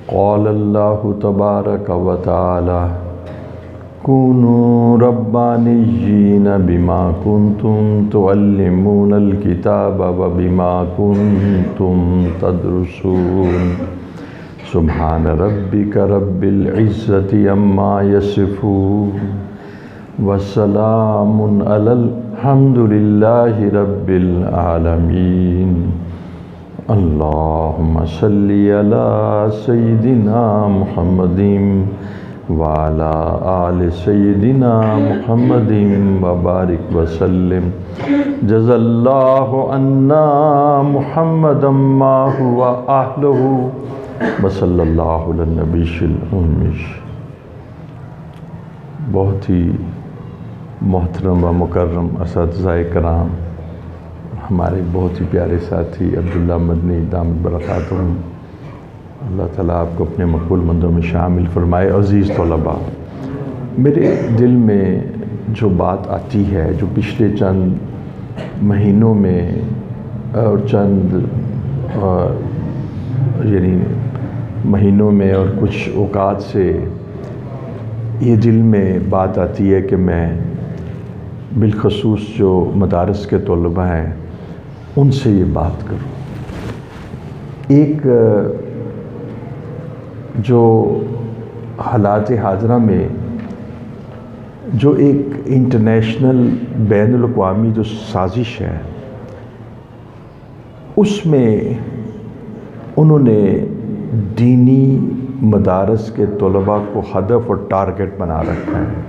قال اللہ تبارک و تعالی کونوا ربانیین بما کنتم تعلمون الکتاب و بما کنتم تدرسون سبحان ربک رب العزت عما یصفون وسلام علی الحمد للہ رب العالمین اللہم صلی علی سیدنا محمد وعلی آل سیدنا محمد وبارک وسلم جزا اللہ عنا محمدا ما هو اہلہ وصلی اللہ علی النبی الأمی۔ بہت ہی محترم و مکرم اساتذہ کرام، ہمارے بہت ہی پیارے ساتھی عبداللہ مدنی دامت برکاتہم، اللہ تعالیٰ آپ کو اپنے مقبول بندوں میں شامل فرمائے۔ عزیز طلباء، میرے دل میں جو بات آتی ہے، جو پچھلے چند مہینوں میں اور چند مہینوں میں اور کچھ اوقات سے یہ دل میں بات آتی ہے کہ میں بالخصوص جو مدارس کے طلباء ہیں ان سے یہ بات کروں۔ ایک جو حالات حاضرہ میں جو ایک انٹرنیشنل بین الاقوامی جو سازش ہے، اس میں انہوں نے دینی مدارس کے طلباء کو ہدف اور ٹارگٹ بنا رکھا ہے۔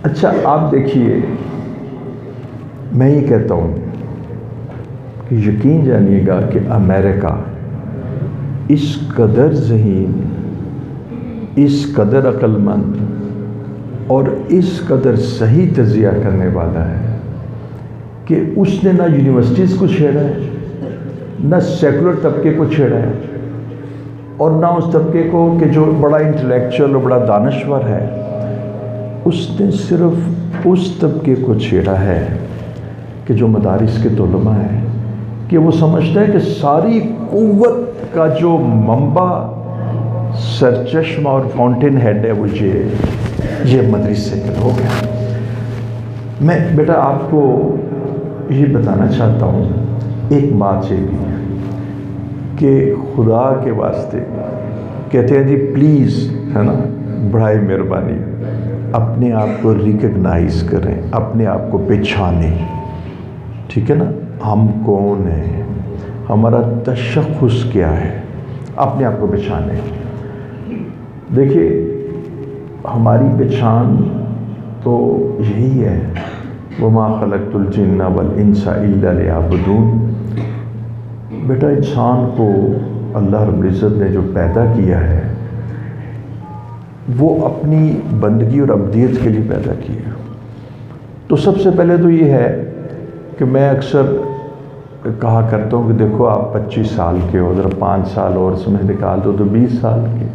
اچھا آپ دیکھیے، میں یہ کہتا ہوں کہ یقین جانیے گا کہ امریکہ اس قدر ذہین، اس قدر عقل مند اور اس قدر صحیح تجزیہ کرنے والا ہے کہ اس نے نہ یونیورسٹیز کو چھیڑا ہے، نہ سیکولر طبقے کو چھیڑا ہے، اور نہ اس طبقے کو کہ جو بڑا انٹلیکچوئل اور بڑا دانشور ہے۔ اس نے صرف اس طبقے کو چھیڑا ہے کہ جو مدارس کے طلباء ہیں، کہ وہ سمجھتا ہے کہ ساری قوت کا جو منبع، سرچشمہ اور فاؤنٹین ہیڈ ہے وہ یہ مدرسے کے لوگ ہیں۔ میں بیٹا آپ کو یہ بتانا چاہتا ہوں ایک بات یہ بھی کہ خدا کے واسطے کہتے ہیں جی پلیز، ہے نا، بڑائی مہربانی اپنے آپ کو ریکگنائز کریں، اپنے آپ کو پہچانیں، ٹھیک ہے نا، ہم کون ہیں، ہمارا تشخص کیا ہے، اپنے آپ کو پہچانیں۔ دیکھیے ہماری پہچان تو یہی ہے، وَمَا خَلَقْتُ الْجِنَّ وَالْإِنسَ إِلَّا لِيَعْبُدُونَ۔ بیٹا انسان کو اللہ رب العزت نے جو پیدا کیا ہے وہ اپنی بندگی اور عبدیت کے لیے پیدا کیا۔ تو سب سے پہلے تو یہ ہے کہ میں اکثر کہا کرتا ہوں کہ دیکھو آپ 25 سال کے ہو، ذرا 5 سال اور اس میں نکال دو تو 20 سال کے،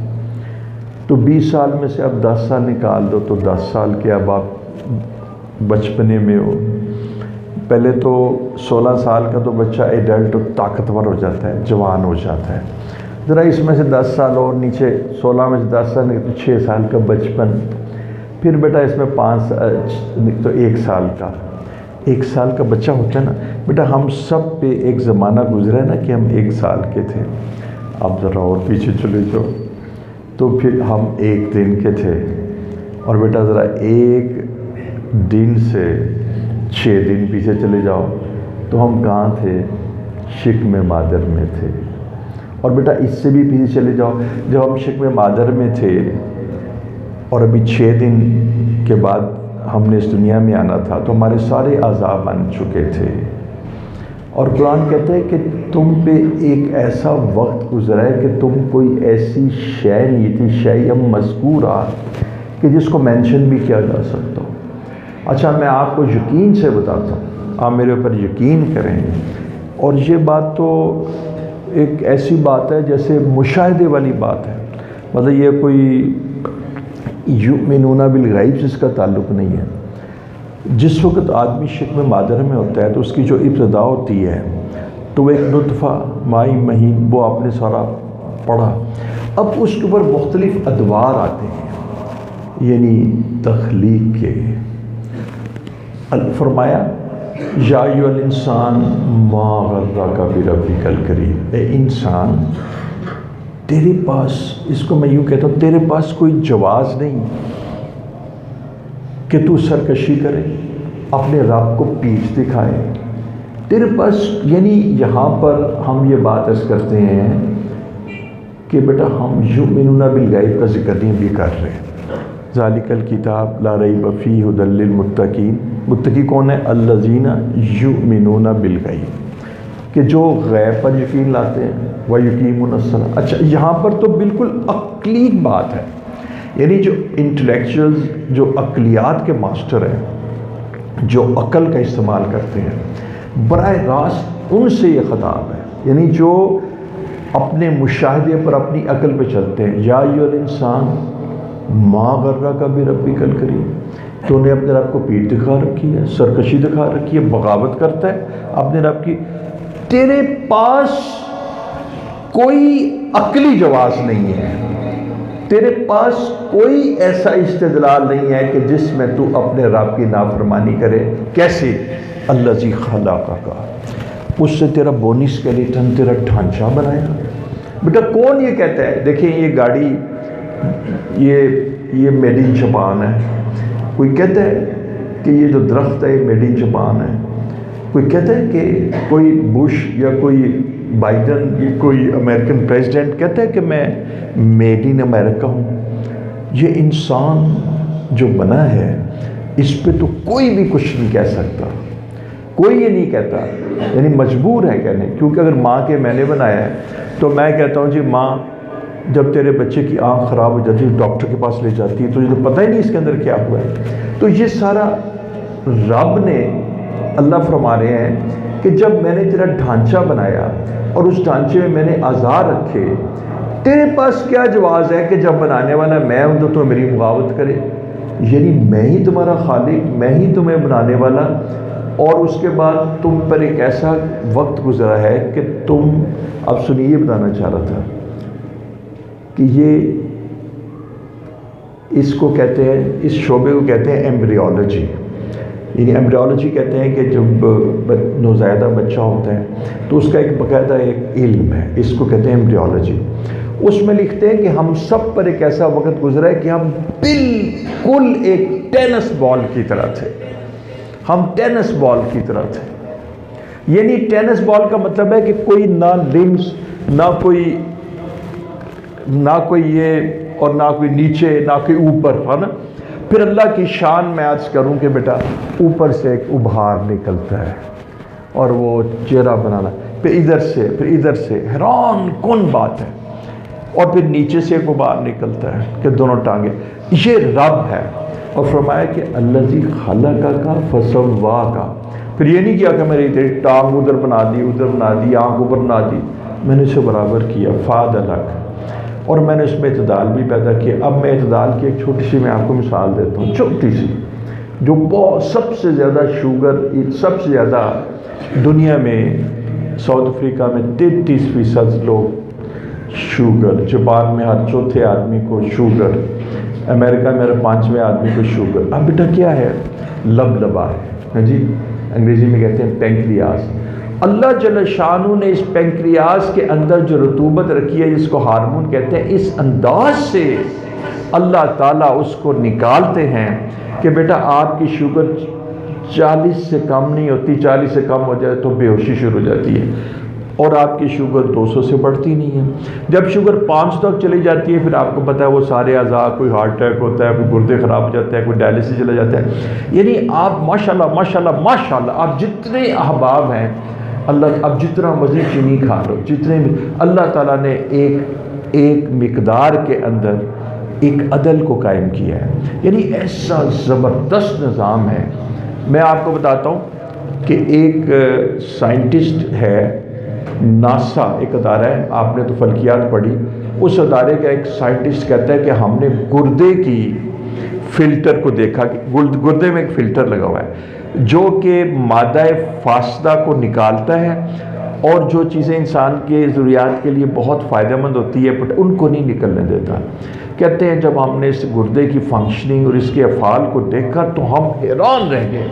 تو 20 سال میں سے اب 10 سال نکال دو تو 10 سال کے اب آپ بچپنے میں ہو۔ پہلے تو 16 سال کا تو بچہ ایڈلٹ طاقتور ہو جاتا ہے، جوان ہو جاتا ہے، ذرا اس میں سے 10 سال اور نیچے، 16 میں سے 10 سال تو 6 سال کا بچپن، پھر بیٹا اس میں 5 تو 1 سال کا بچہ ہوتا ہے نا۔ بیٹا ہم سب پہ ایک زمانہ گزرا ہے نا کہ ہم 1 سال کے تھے، آپ ذرا اور پیچھے چلے جاؤ تو پھر ہم 1 دن کے تھے، اور بیٹا ذرا 1 دن سے 6 دن پیچھے چلے جاؤ تو ہم کہاں تھے؟ شکم مادر میں تھے۔ اور بیٹا اس سے بھی پیچھے چلے جاؤ، جب ہم شکم مادر میں تھے اور ابھی 6 دن کے بعد ہم نے اس دنیا میں آنا تھا تو ہمارے سارے اعضاء بن چکے تھے۔ اور قرآن کہتا ہے کہ تم پہ ایک ایسا وقت گزرا ہے کہ تم کوئی ایسی شے نہیں تھی، شیء مذکورہ، کہ جس کو مینشن بھی کیا جا سکتا ہو۔ اچھا میں آپ کو یقین سے بتاتا ہوں، آپ میرے اوپر یقین کریں، اور یہ بات تو ایک ایسی بات ہے جیسے مشاہدے والی بات ہے، مطلب یہ کوئی یؤمنون بالغیب جس کا تعلق نہیں ہے۔ جس وقت آدمی شکم مادر میں ہوتا ہے تو اس کی جو ابتدا ہوتی ہے تو وہ ایک نطفہ مائی مہین، وہ آپ نے سارا پڑھا۔ اب اس کے اوپر مختلف ادوار آتے ہیں، یعنی تخلیق کے۔ فرمایا یا ایھا الانسان ما غرک بربک الکریم، اے انسان تیرے پاس، اس کو میں یوں کہتا ہوں، تیرے پاس کوئی جواز نہیں کہ تو سرکشی کرے، اپنے رب کو پیٹھ دکھائے۔ تیرے پاس، یعنی یہاں پر ہم یہ بات عرض کرتے ہیں کہ بیٹا ہم یؤمنون بالغیب کا ذکر نہیں بھی کر رہے۔ ذالک الکتاب لا ریب فیہ ھدی للمتقین، متقی کون ہے؟ الذین یؤمنون بالغیب، کہ جو غیب پر یقین لاتے ہیں، وَیُقِیمُونَ الصَّلَاۃَ۔ اچھا یہاں پر تو بالکل عقلی بات ہے، یعنی جو انٹلیکچوئلز، جو عقلیات کے ماسٹر ہیں، جو عقل کا استعمال کرتے ہیں، براہ راست ان سے یہ خطاب ہے، یعنی جو اپنے مشاہدے پر اپنی عقل پہ چلتے ہیں۔ یا ایھا الانسان ما غرک بربک الکریم، تو نے اپنے رب کو پیٹھ دکھا رکھی ہے، سرکشی دکھا رکھی ہے، بغاوت کرتا ہے اپنے رب کی۔ تیرے پاس کوئی عقلی جواز نہیں ہے، تیرے پاس کوئی ایسا استدلال نہیں ہے کہ جس میں تو اپنے رب کی نافرمانی کرے۔ کیسے؟ الذی خلقک، اس سے تیرا بونی اسکیلیٹن، تیرا ڈھانچہ بنایا۔ بیٹا کون یہ کہتا ہے؟ دیکھیں یہ گاڑی، یہ میڈ ان جاپان ہے۔ کوئی کہتا ہے کہ یہ جو درخت ہے یہ میڈ ان جاپان ہے؟ کوئی کہتا ہے کہ کوئی بش یا کوئی بائیڈن یا کوئی امریکن پریزیڈنٹ کہتا ہے کہ میں میڈ ان امریکہ ہوں؟ یہ انسان جو بنا ہے اس پہ تو کوئی بھی کچھ نہیں کہہ سکتا، کوئی یہ نہیں کہتا، یعنی مجبور ہے کہنے، کیونکہ اگر ماں کے میں نے بنایا ہے تو میں کہتا ہوں جی ماں جب تیرے بچے کی آنکھ خراب ہو جاتی ہے ڈاکٹر کے پاس لے جاتی ہے، تجھے تو پتہ ہی نہیں اس کے اندر کیا ہوا ہے۔ تو یہ سارا رب نے، اللہ فرما رہے ہیں کہ جب میں نے تیرا ڈھانچہ بنایا اور اس ڈھانچے میں نے اعضاء رکھے، تیرے پاس کیا جواز ہے کہ جب بنانے والا میں ہوں تو میری مغاوت کرے؟ یعنی میں ہی تمہارا خالق، میں ہی تمہیں بنانے والا، اور اس کے بعد تم پر ایک ایسا وقت گزرا ہے کہ تم، اب سنیے بتانا چاہ رہا تھا کہ یہ اس کو کہتے ہیں، اس شعبے کو کہتے ہیں ایمبریولوجی، یعنی ایمبریولوجی کہتے ہیں کہ جب نوزائیدہ بچہ ہوتا ہے تو اس کا ایک باقاعدہ ایک علم ہے، اس کو کہتے ہیں ایمبریولوجی۔ اس میں لکھتے ہیں کہ ہم سب پر ایک ایسا وقت گزرا ہے کہ ہم بالکل ایک ٹینس بال کی طرح تھے، ہم ٹینس بال کی طرح تھے۔ یعنی ٹینس بال کا مطلب ہے کہ کوئی نہ لمس، نہ کوئی یہ، اور نہ کوئی نیچے، نہ کوئی اوپر، ہے نا۔ پھر اللہ کی شان میں عرض کروں کہ بیٹا اوپر سے ایک ابھار نکلتا ہے اور وہ چہرہ بنانا، پھر ادھر سے، پھر ادھر سے، حیران کن بات ہے، اور پھر نیچے سے ایک ابھار نکلتا ہے کہ دونوں ٹانگیں، یہ رب ہے۔ اور فرمایا کہ الذی خلقک فسواک، پھر یہ نہیں کیا کہ میں نے تیری ٹانگ ادھر بنا دی، ادھر بنا دی، آنکھ اوپر بنا دی، میں نے اسے برابر کیا، فعدلک، اور میں نے اس میں اعتدال بھی پیدا کیا۔ اب میں اعتدال کی ایک چھوٹی سی میں آپ کو مثال دیتا ہوں، چھوٹی سی، جو بہت سب سے زیادہ شوگر، سب سے زیادہ دنیا میں، ساؤتھ افریقہ میں 33% لوگ شوگر، جاپان میں ہر چوتھے آدمی کو شوگر، امریکہ میں ہر 5ویں آدمی کو شوگر۔ اب بیٹا کیا ہے؟ لبلبا ہے، جی انگریزی میں کہتے ہیں پینکریاس۔ اللہ جل شانہ نے اس پینکریاس کے اندر جو رطوبت رکھی ہے، جس کو ہارمون کہتے ہیں، اس انداز سے اللہ تعالیٰ اس کو نکالتے ہیں کہ بیٹا آپ کی شوگر 40 سے کم نہیں ہوتی، 40 سے کم ہو جائے تو بے ہوشی شروع ہو جاتی ہے، اور آپ کی شوگر 200 سے بڑھتی نہیں ہے۔ جب شوگر 500 تک چلی جاتی ہے، پھر آپ کو پتہ ہے وہ سارے اعضاء، کوئی ہارٹ اٹیک ہوتا ہے، کوئی گردے خراب ہو جاتے ہیں، کوئی ڈائلسس چلا جاتا ہے۔ یعنی آپ ماشاءاللہ ماشاءاللہ ماشاءاللہ، آپ جتنے احباب ہیں، اللہ اب جتنا مرضی چینی کھا لو، جتنے اللہ تعالیٰ نے ایک مقدار کے اندر ایک عدل کو قائم کیا ہے، یعنی ایسا زبردست نظام ہے۔ میں آپ کو بتاتا ہوں کہ ایک سائنٹسٹ ہے، ناسا ایک ادارہ ہے، آپ نے تو فلکیات پڑھی، اس ادارے کا ایک سائنٹسٹ کہتا ہے کہ ہم نے گردے کی فلٹر کو دیکھا کہ گردے میں ایک فلٹر لگا ہوا ہے جو کہ مادہ فاسدہ کو نکالتا ہے اور جو چیزیں انسان کے ضروریات کے لیے بہت فائدہ مند ہوتی ہے بٹ ان کو نہیں نکلنے دیتا. کہتے ہیں جب ہم نے اس گردے کی فنکشننگ اور اس کے افعال کو دیکھا تو ہم حیران رہ گئے.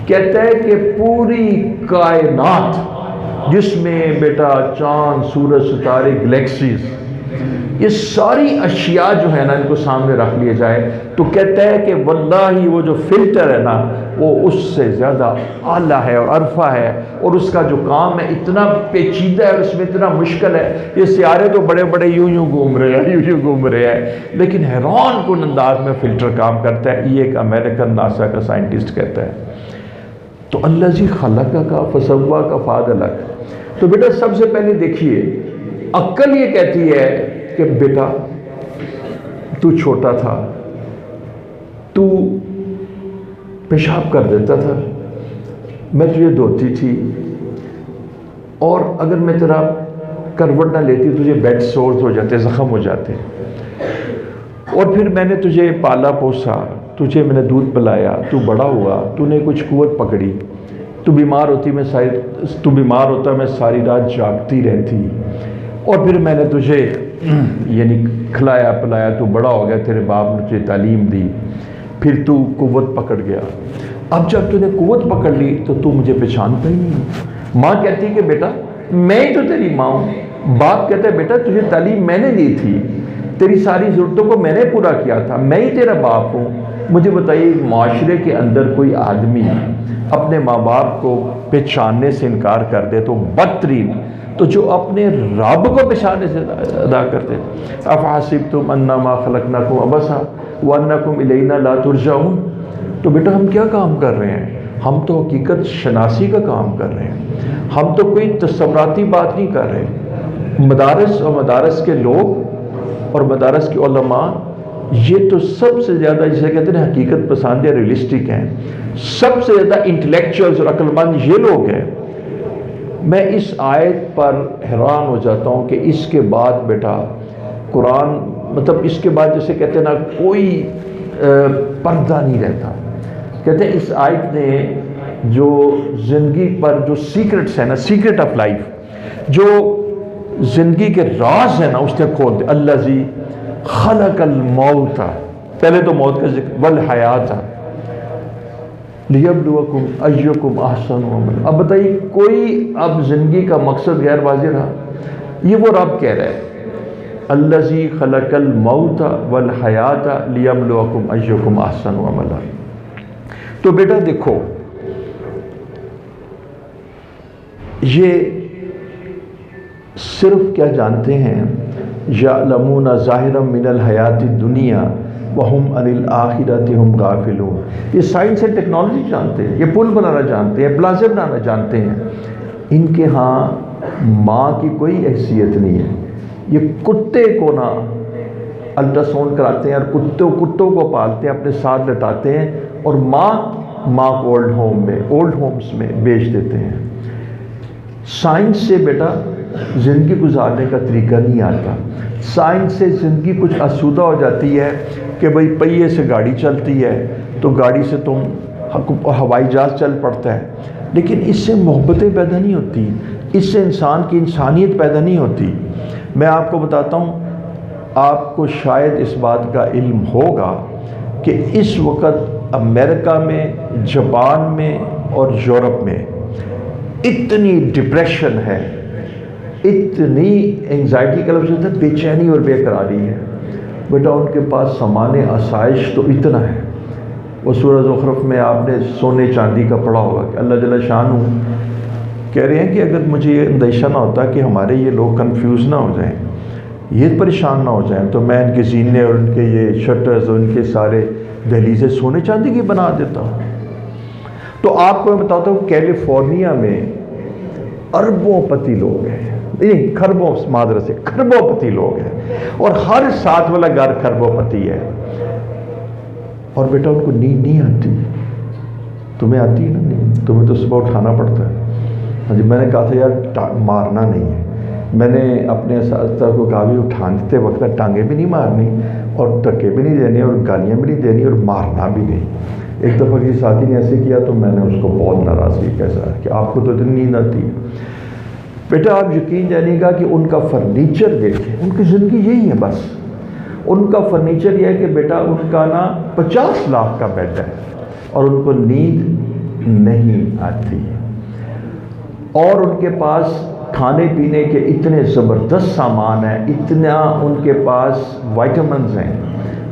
کہتا ہے کہ پوری کائنات جس میں بیٹا چاند سورج ستارے گلیکسیز یہ ساری اشیاء جو ہے نا ان کو سامنے رکھ لیا جائے تو کہتا ہے کہ واللہ وہ جو فلٹر ہے نا وہ اس سے زیادہ اعلیٰ ہے اور عرفہ ہے اور اس کا جو کام ہے اتنا پیچیدہ ہے اور اس میں اتنا مشکل ہے. یہ سیارے تو بڑے بڑے یوں گھوم رہے ہیں لیکن حیران کن انداز میں فلٹر کام کرتا ہے. یہ ایک امریکن ناسا کا سائنٹسٹ کہتا ہے. تو الذی خلقک فسواک فعدلک. تو بیٹا سب سے پہلے دیکھیے عقل یہ کہتی ہے کہ بیٹا تو چھوٹا تھا, تو پیشاب کر دیتا تھا, میں تجھے دھوتی تھی اور اگر میں تیرا کروٹ نہ لیتی تجھے بیڈ سورز ہو جاتے, زخم ہو جاتے, اور پھر میں نے تجھے پالا پوسا, تجھے میں نے دودھ پلایا, تو بڑا ہوا, تو نے کچھ قوت پکڑی, تو بیمار ہوتا میں ساری رات جاگتی رہتی, اور پھر میں نے تجھے یعنی کھلایا پلایا, تو بڑا ہو گیا, تیرے باپ نے تجھے تعلیم دی, پھر تو قوت پکڑ گیا. اب جب تو نے قوت پکڑ لی تو مجھے پہچانتا ہی نہیں. ماں کہتی کہ بیٹا میں ہی تو تیری ماں ہوں. باپ کہتا ہے بیٹا تجھے تعلیم میں نے دی تھی, تیری ساری ضرورتوں کو میں نے پورا کیا تھا, میں ہی تیرا باپ ہوں. مجھے بتائیے معاشرے کے اندر کوئی آدمی اپنے ماں باپ کو پہچاننے سے انکار کر دے تو بدترین, تو جو اپنے رب کو پہچاننے سے ادا کرتے. افحسبتم انما خلقناکم عبثا وانکم الینا لا ترجعون. تو بیٹا ہم کیا کام کر رہے ہیں؟ ہم تو حقیقت شناسی کا کام کر رہے ہیں, ہم تو کوئی تصوراتی بات نہیں کر رہے. مدارس اور مدارس کے لوگ اور مدارس کے علماء یہ تو سب سے زیادہ جسے کہتے ہیں حقیقت پسند یا ریئلسٹک ہیں, سب سے زیادہ انٹلیکچوئلز اور عقل مند یہ لوگ ہیں. میں اس آیت پر حیران ہو جاتا ہوں کہ اس کے بعد بیٹا قرآن مطلب اس کے بعد جیسے کہتے ہیں نا کوئی پردہ نہیں رہتا. کہتے ہیں اس آیت نے جو زندگی پر جو سیکرٹس ہیں نا, سیکرٹ آف لائف, جو زندگی کے راز ہیں نا اس نے کھول دے. الذی خلق الموت, پہلے تو موت کا ذکر, والحیات لیبلوکم ایکم احسن عملا. اب بتائیے کوئی اب زندگی کا مقصد غیر واضح رہا؟ یہ وہ رب کہہ رہا ہے الذی خلق الموت والحیات لیبلوکم ایکم احسن عملا. تو بیٹا دیکھو یہ صرف کیا جانتے ہیں, یعلمون ظاہرا من الحیات الدنیا وہم عن الآخرۃ ہم غافلون. یہ سائنس اینڈ ٹیکنالوجی جانتے ہیں, یہ پل بنانا جانتے ہیں, پلازے بنانا جانتے ہیں. ان کے ہاں ماں کی کوئی حیثیت نہیں ہے. یہ کتے کو نا الٹرا ساؤنڈ کراتے ہیں اور کتوں کو پالتے ہیں, اپنے ساتھ لٹاتے ہیں, اور ماں کو اولڈ ہومز میں بیچ دیتے ہیں. سائنس سے بیٹا زندگی گزارنے کا طریقہ نہیں آتا. سائنس سے زندگی کچھ آسودہ ہو جاتی ہے کہ بھئی پہیے سے گاڑی چلتی ہے تو گاڑی سے تم ہوائی جہاز چل پڑتا ہے, لیکن اس سے محبتیں پیدا نہیں ہوتی, اس سے انسان کی انسانیت پیدا نہیں ہوتی. میں آپ کو بتاتا ہوں, آپ کو شاید اس بات کا علم ہوگا کہ اس وقت امریکہ میں, جاپان میں اور یورپ میں اتنی ڈپریشن ہے, اتنی انگزائٹی کا لفظ ہوتا ہے, بے چینی اور بے قراری ہے. بیٹا ان کے پاس سامان آسائش تو اتنا ہے. وہ سورہ زخرف میں آپ نے سونے چاندی کا پڑھا ہوگا کہ اللہ جل شانہ کہہ رہے ہیں کہ اگر مجھے یہ اندیشہ نہ ہوتا کہ ہمارے یہ لوگ کنفیوز نہ ہو جائیں, یہ پریشان نہ ہو جائیں, تو میں ان کے زینے اور ان کے یہ شٹرز اور ان کے سارے دہلیزیں سونے چاندی کی بنا دیتا ہوں. تو آپ کو میں بتاتا ہوں کیلیفورنیا میں اربوں پتی لوگ ہیں, نہیں خربوں, معذرت سے خربوں پتی لوگ ہیں, اور ہر ساتھ والا گھر خربوں پتی ہے. اور بیٹا ان کو نیند نہیں آتی. تمہیں آتی ہے نا نیند؟ تمہیں تو صبح اٹھانا پڑتا ہے. ہاں جی, میں نے کہا تھا یار مارنا نہیں ہے. میں نے اپنے اساتذہ کو کہا بھی اٹھانتے وقت ٹانگیں بھی نہیں مارنی اور دھکے بھی نہیں دینے اور گالیاں بھی نہیں دینی اور مارنا بھی نہیں. ایک دفعہ کسی ساتھی نے ایسے کیا تو میں نے اس کو بہت ناراض کی, کیسا کہ آپ کو تو اتنی نیند آتی ہے. بیٹا آپ یقین جانیے گا کہ ان کا فرنیچر دیکھیں، ان کی زندگی یہی ہے بس، ان کا فرنیچر یہ ہے کہ بیٹا ان کا نا 50 لاکھ کا بیڈ ہے اور ان کو نیند نہیں آتی، اور ان کے پاس کھانے پینے کے اتنے زبردست سامان ہیں، اتنا ان کے پاس وائٹامنز ہیں،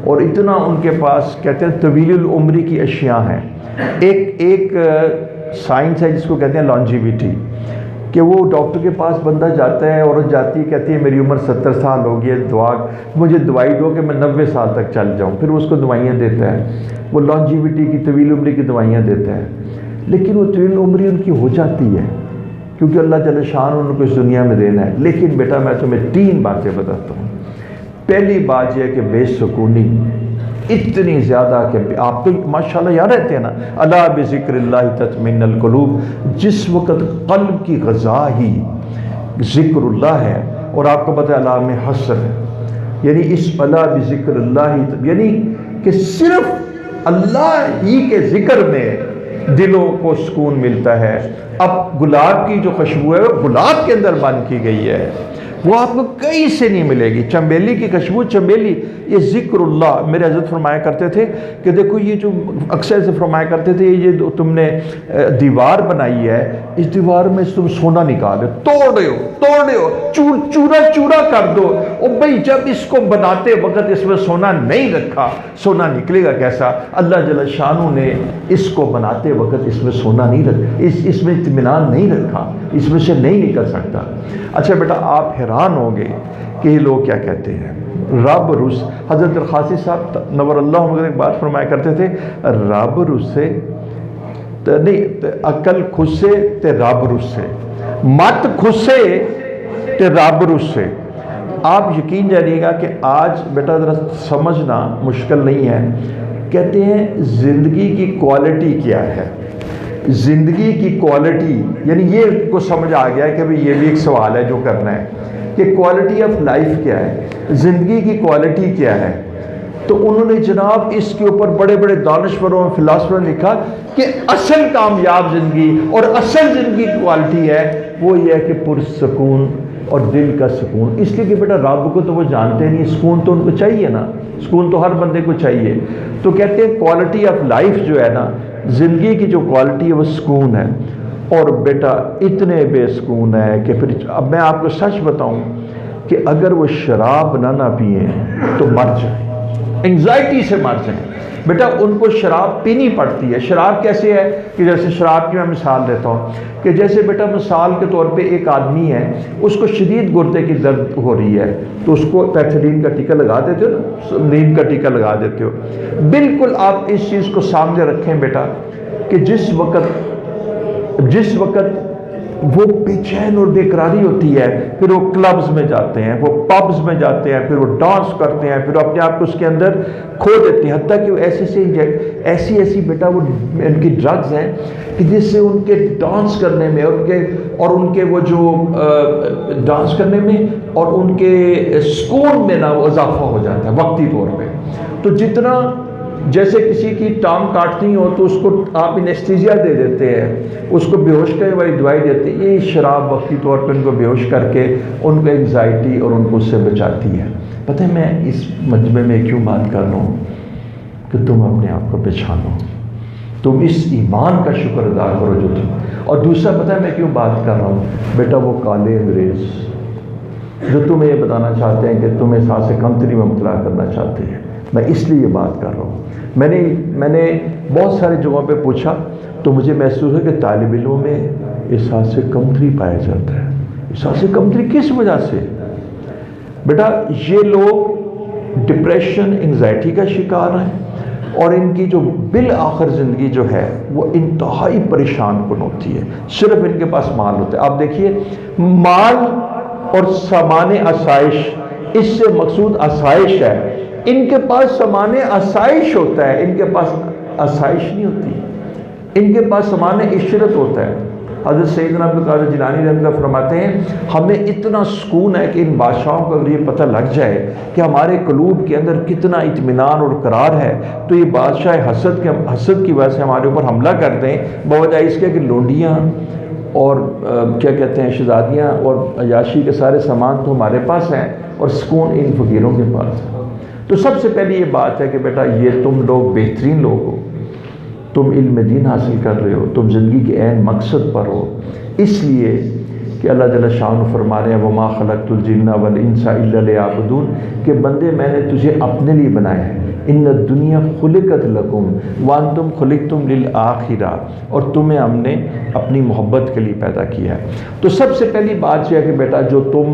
اور اتنا ان کے پاس کہتے ہیں طویل العمری کی اشیاء ہیں۔ ایک سائنس ہے جس کو کہتے ہیں لانجیویٹی، کہ وہ ڈاکٹر کے پاس بندہ جاتا ہے، عورت جاتی ہے کہتی ہے میری عمر 70 سال ہو گئی ہے، مجھے دوائی دو کہ میں 90 سال تک چل جاؤں، پھر اس کو دوائیاں دیتا ہے، وہ لانجیویٹی کی طویل عمری کی دوائیاں دیتا ہے، لیکن وہ طویل عمری ان کی ہو جاتی ہے کیونکہ اللہ جل شان ان کو اس دنیا میں دینا ہے۔ لیکن بیٹا میں تمہیں 3 باتیں بتاتا ہوں۔ پہلی بات یہ ہے کہ بے سکونی اتنی زیادہ کہ آپ تو ماشاءاللہ یہاں رہتے ہیں نا، الا بذکر اللہ تطمئن القلوب، جس وقت قلب کی غذا ہی ذکر اللہ ہے، اور آپ کو پتہ ہے اللہ میں حسر ہے، یعنی اس الا بذکر اللہ، یعنی کہ صرف اللہ ہی کے ذکر میں دلوں کو سکون ملتا ہے۔ اب گلاب کی جو خوشبو ہے وہ گلاب کے اندر بند کی گئی ہے، وہ آپ کو کہیں سے نہیں ملے گی۔ چنبیلی کی خوشبو چنبیلی، یہ ذکر اللہ۔ میرے حضرت فرمایا کرتے تھے کہ دیکھو یہ جو اکثر سے فرمایا کرتے تھے یہ جو تم نے دیوار بنائی ہے، اس دیوار میں تم سونا نکالو، توڑ رہے ہو، چورا کر دو۔ اور بھئی جب اس کو بناتے وقت اس میں سونا نہیں رکھا، سونا نکلے گا کیسا؟ اللہ جل شانہ نے اس کو بناتے وقت اس میں سونا نہیں رکھا، اس میں اطمینان نہیں رکھا، اس میں سے نہیں نکل سکتا۔ اچھا بیٹا آپ حیران ہوں گے کہ یہ لوگ کیا کہتے ہیں، رب رس۔ حضرت القاسی صاحب نور اللہ علیہ ایک بات فرمایا کرتے تھے، رب رسے نہیں عقل خسے تے رب رسے، مت خسے تے رب رسے۔ آپ یقین جانیے گا کہ آج بیٹا ذرا سمجھنا مشکل نہیں ہے، کہتے ہیں زندگی کی کوالٹی کیا ہے، زندگی کی کوالٹی، یعنی یہ کو سمجھ آ گیا ہے کہ یہ بھی ایک سوال ہے جو کرنا ہے کہ کوالٹی آف لائف کیا ہے، زندگی کی کوالٹی کیا ہے۔ تو انہوں نے جناب اس کے اوپر بڑے بڑے دانشوروں فلاسفروں نے لکھا کہ اصل کامیاب زندگی اور اصل زندگی کی کوالٹی ہے وہ یہ ہے کہ پرسکون اور دل کا سکون۔ اس لیے کہ بیٹا رب کو تو وہ جانتے نہیں، سکون تو ان کو چاہیے نا، سکون تو ہر بندے کو چاہیے۔ تو کہتے ہیں کوالٹی آف لائف جو ہے نا، زندگی کی جو کوالٹی ہے وہ سکون ہے۔ اور بیٹا اتنے بے سکون ہے کہ پھر اب میں آپ کو سچ بتاؤں کہ اگر وہ شراب نہ پئیں تو مر جائیں، انگزائٹی سے مر جائیں۔ بیٹا ان کو شراب پینی پڑتی ہے۔ شراب کیسے ہے کہ جیسے شراب کی میں مثال دیتا ہوں کہ جیسے بیٹا مثال کے طور پہ ایک آدمی ہے، اس کو شدید گردے کی درد ہو رہی ہے تو اس کو پیتھیلین کا ٹیکا لگا دیتے ہو نا، نیند کا ٹیکا لگا دیتے ہو۔ بالکل آپ اس چیز کو سامنے رکھیں بیٹا کہ جس وقت وہ بے چین اور بے قراری ہوتی ہے، پھر وہ کلبز میں جاتے ہیں، وہ پبز میں جاتے ہیں، پھر وہ ڈانس کرتے ہیں، پھر اپنے آپ کو اس کے اندر کھو دیتے ہیں، حتیٰ کہ وہ ایسی بیٹا وہ ان کی ڈرگز ہیں کہ جس سے ان کے ڈانس کرنے میں اور ان کے وہ جو ڈانس کرنے میں اور ان کے سکون میں نا وہ اضافہ ہو جاتا ہے وقتی طور پہ۔ تو جتنا جیسے کسی کی ٹانگ کاٹتی ہو تو اس کو آپ انیستھیزیا دے دیتے ہیں، اس کو بے ہوش کرنے والی دوائی دیتے ہیں، یہ شراب وقتی طور پہ ان کو بے ہوش کر کے ان کو انگزائٹی اور ان کو اس سے بچاتی ہے۔ پتہ ہے میں اس مجمع میں کیوں بات کر رہا ہوں کہ تم اپنے آپ کو پہچانو، تم اس ایمان کا شکر ادا کرو جو تم۔ اور دوسرا پتہ ہے میں کیوں بات کر رہا ہوں بیٹا، وہ کالے انگریز جو تمہیں یہ بتانا چاہتے ہیں کہ تم احساس کمتری میں مبتلا کرنا چاہتے ہیں، میں اس لیے یہ بات کر رہا ہوں۔ میں نے بہت سارے جگہوں پہ پوچھا تو مجھے محسوس ہے کہ طالب علموں میں احساس کمتری پایا جاتا ہے۔ احساس کمتری کس وجہ سے؟ بیٹا یہ لوگ ڈپریشن انگزائٹی کا شکار ہیں اور ان کی جو بالآخر زندگی جو ہے وہ انتہائی پریشان کن ہوتی ہے۔ صرف ان کے پاس مال ہوتا ہے۔ آپ دیکھیے مال اور سامان آسائش، اس سے مقصود آسائش ہے، ان کے پاس سامان آسائش ہوتا ہے، ان کے پاس آسائش نہیں ہوتی، ان کے پاس سامان عشرت ہوتا ہے۔ حضرت سیدنا عبدالقادر جیلانی رحمۃ اللہ فرماتے ہیں ہمیں اتنا سکون ہے کہ ان بادشاہوں کو اگر یہ پتہ لگ جائے کہ ہمارے قلوب کے اندر کتنا اطمینان اور قرار ہے تو یہ بادشاہ حسد کی وجہ سے ہمارے اوپر حملہ کر دیں، بوجہ اس کے کہ لونڈیاں اور کیا کہتے ہیں شہزادیاں اور عیاشی کے سارے سامان تو ہمارے پاس ہیں اور سکون ان فقیروں کے پاس ہے۔ تو سب سے پہلی یہ بات ہے کہ بیٹا یہ تم لوگ بہترین لوگ ہو، تم علم دین حاصل کر رہے ہو، تم زندگی کے عین مقصد پر ہو، اس لیے کہ اللہ جل شانہ فرما رہے ہیں وما خلقت الجن والانس الا لیعبدون، کہ بندے میں نے تجھے اپنے لیے بنایا ہے، ان الدنیا خلقت لکم وانتم خلقتم للآخرہ، اور تمہیں ہم نے اپنی محبت کے لیے پیدا کیا ہے۔ تو سب سے پہلی بات یہ ہے کہ بیٹا جو تم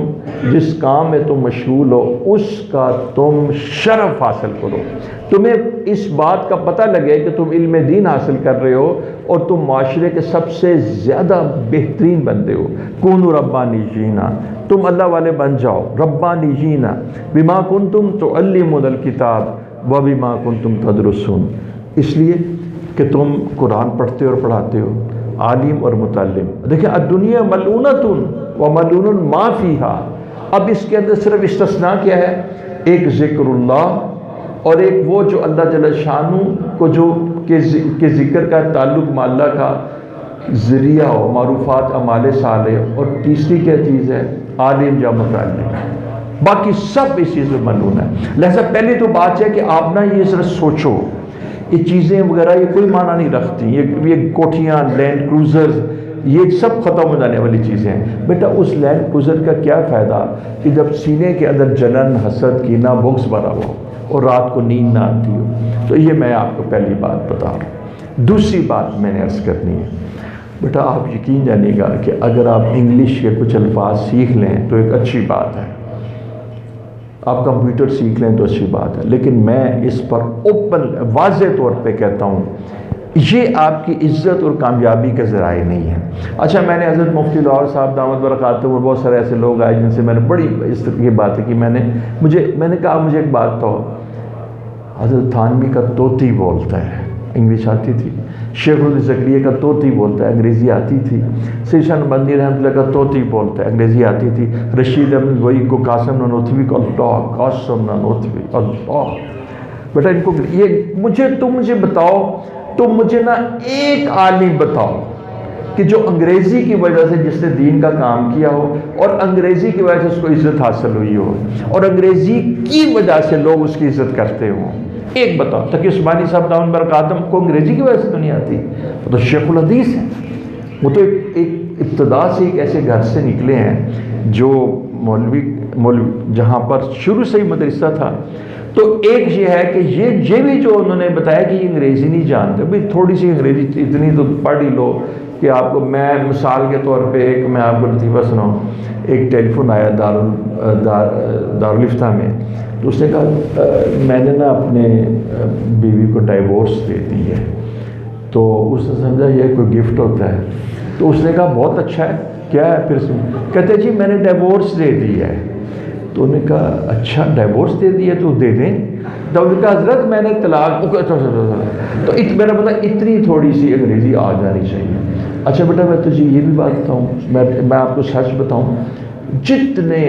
جس کام میں تم مشغول ہو اس کا تم شرف حاصل کرو، تمہیں اس بات کا پتہ لگے کہ تم علم دین حاصل کر رہے ہو اور تم معاشرے کے سب سے زیادہ بہترین بندے ہو۔ کونوا ربانیین، تم اللہ والے بن جاؤ، ربانیین بما کنتم تعلمون الکتاب وبما کنتم تدرسون، اس لیے کہ تم قرآن پڑھتے اور پڑھاتے ہو، عالم اور متعلم۔ دیکھیں الدنیا ملعونۃ وملعون ما فیہا، اب اس کے اندر صرف استثناء کیا ہے؟ ایک ذکر اللہ اور ایک وہ جو اللہ جل شانہ کو جو کہ ذکر کا تعلق مع اللہ کا ذریعہ ہو، معروفات اعمال صالح، اور تیسری کیا چیز ہے؟ عالم یا متعلم۔ باقی سب اس چیز میں ملعون ہے۔ لہذا پہلی تو بات ہے کہ آپ نہ یہ ذرا سوچو، یہ چیزیں وغیرہ یہ کوئی معنی نہیں رکھتی، یہ کوٹھیاں، لینڈ کروزرز، یہ سب ختم ہو جانے والی چیزیں ہیں۔ بیٹا اس لینڈ کروزر کا کیا فائدہ کہ جب سینے کے اندر جلن، حسد، کینہ، بغض بھرا ہو اور رات کو نیند نہ آتی ہو۔ تو یہ میں آپ کو پہلی بات بتا رہا ہوں۔ دوسری بات میں نے عرض کرنی ہے، بیٹا آپ یقین جانیے گا کہ اگر آپ انگلش کے کچھ الفاظ سیکھ لیں تو ایک اچھی بات ہے، آپ کمپیوٹر سیکھ لیں تو اچھی بات ہے، لیکن میں اس پر اوپن واضح طور پہ کہتا ہوں یہ آپ کی عزت اور کامیابی کا ذرائع نہیں ہے۔ اچھا میں نے حضرت مفتی لاہور صاحب دامت برکاتہم اور بہت سارے ایسے لوگ آئے جن سے میں نے بڑی اس طرح کی باتیں کی، میں نے کہا مجھے ایک بات تو حضرت تھانوی کا طوطی بولتا ہے، انگلش آتی تھی، شیخ الحدیث زکریا کا طوطی بولتا ہے، انگریزی آتی تھی، سید شاہ نبندی رحمۃ اللہ کا طوطی بولتا ہے، انگریزی آتی تھی، رشید احمد گوئی کو قاسم نانوتوی کو اللہ، قاسم نانوتوی اللہ، بیٹا ان کو یہ تم مجھے بتاؤ، تم مجھے نا ایک عالم بتاؤ کہ جو انگریزی کی وجہ سے جس نے دین کا کام کیا ہو اور انگریزی کی وجہ سے اس کو عزت حاصل ہوئی ہو اور انگریزی کی وجہ سے لوگ اس کی عزت کرتے ہوں، ایک بتاؤ۔ تقی عثمانی صاحب دامت برکاتہم کو انگریزی کی وجہ سے تو نہیں آتی، وہ تو شیخ الحدیث ہیں، وہ تو ایک ابتدا سے ایک ایسے گھر سے نکلے ہیں جو مولوی جہاں پر شروع سے ہی مدرسہ تھا۔ تو ایک یہ ہے کہ یہ بھی جو انہوں نے بتایا کہ یہ انگریزی نہیں جانتے، بھئی تھوڑی سی انگریزی اتنی تو پڑھ ہی لو کہ آپ کو، میں مثال کے طور پہ ایک میں آپ کو لطیفہ سناؤں، ایک ٹیلی فون آیا دارالفتہ میں، تو اس نے کہا میں نے نا اپنے بیوی کو ڈائیورس دے دی ہے، تو اس نے سمجھا یہ کوئی گفٹ ہوتا ہے، تو اس نے کہا بہت اچھا ہے، کیا ہے پھر کہتے جی میں نے ڈائیورس دے دی ہے، تو انہوں نے کہا اچھا ڈائیورس دے دی ہے تو دے دیں، تو انہوں نے کہا حضرت میں نے طلاق، تو میرا پتہ اتنی تھوڑی سی انگریزی آ جانی چاہیے۔ اچھا بیٹا میں تجھے یہ بھی بات بتاؤں، میں آپ کو سچ بتاؤں، جتنے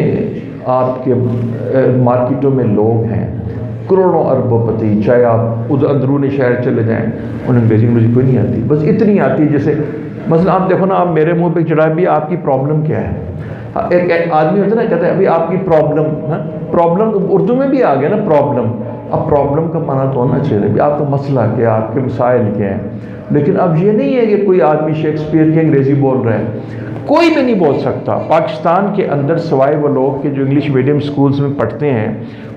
آپ کے مارکیٹوں میں لوگ ہیں کروڑوں اربوں پتی، چاہے آپ ادھر اندرون شہر چلے جائیں، انہیں انگریزی کوئی نہیں آتی، بس اتنی آتی ہے جیسے مثلا آپ دیکھو نا، آپ میرے منہ پہ چڑھا بھی آپ کی پرابلم کیا ہے، ایک آدمی ہوتا ہے نا کہتا ہے ابھی آپ کی پرابلم اردو میں بھی آ گیا نا پرابلم، اب پرابلم کا معنی تو ہونا چاہیے بھی آپ کا مسئلہ کیا، آپ کے مسائل کیا ہیں، لیکن اب یہ نہیں ہے کہ کوئی آدمی شیکسپیئر کی انگریزی بول رہا ہے، کوئی بھی نہیں بول سکتا پاکستان کے اندر سوائے وہ لوگ کہ جو انگلش میڈیم سکولز میں پڑھتے ہیں،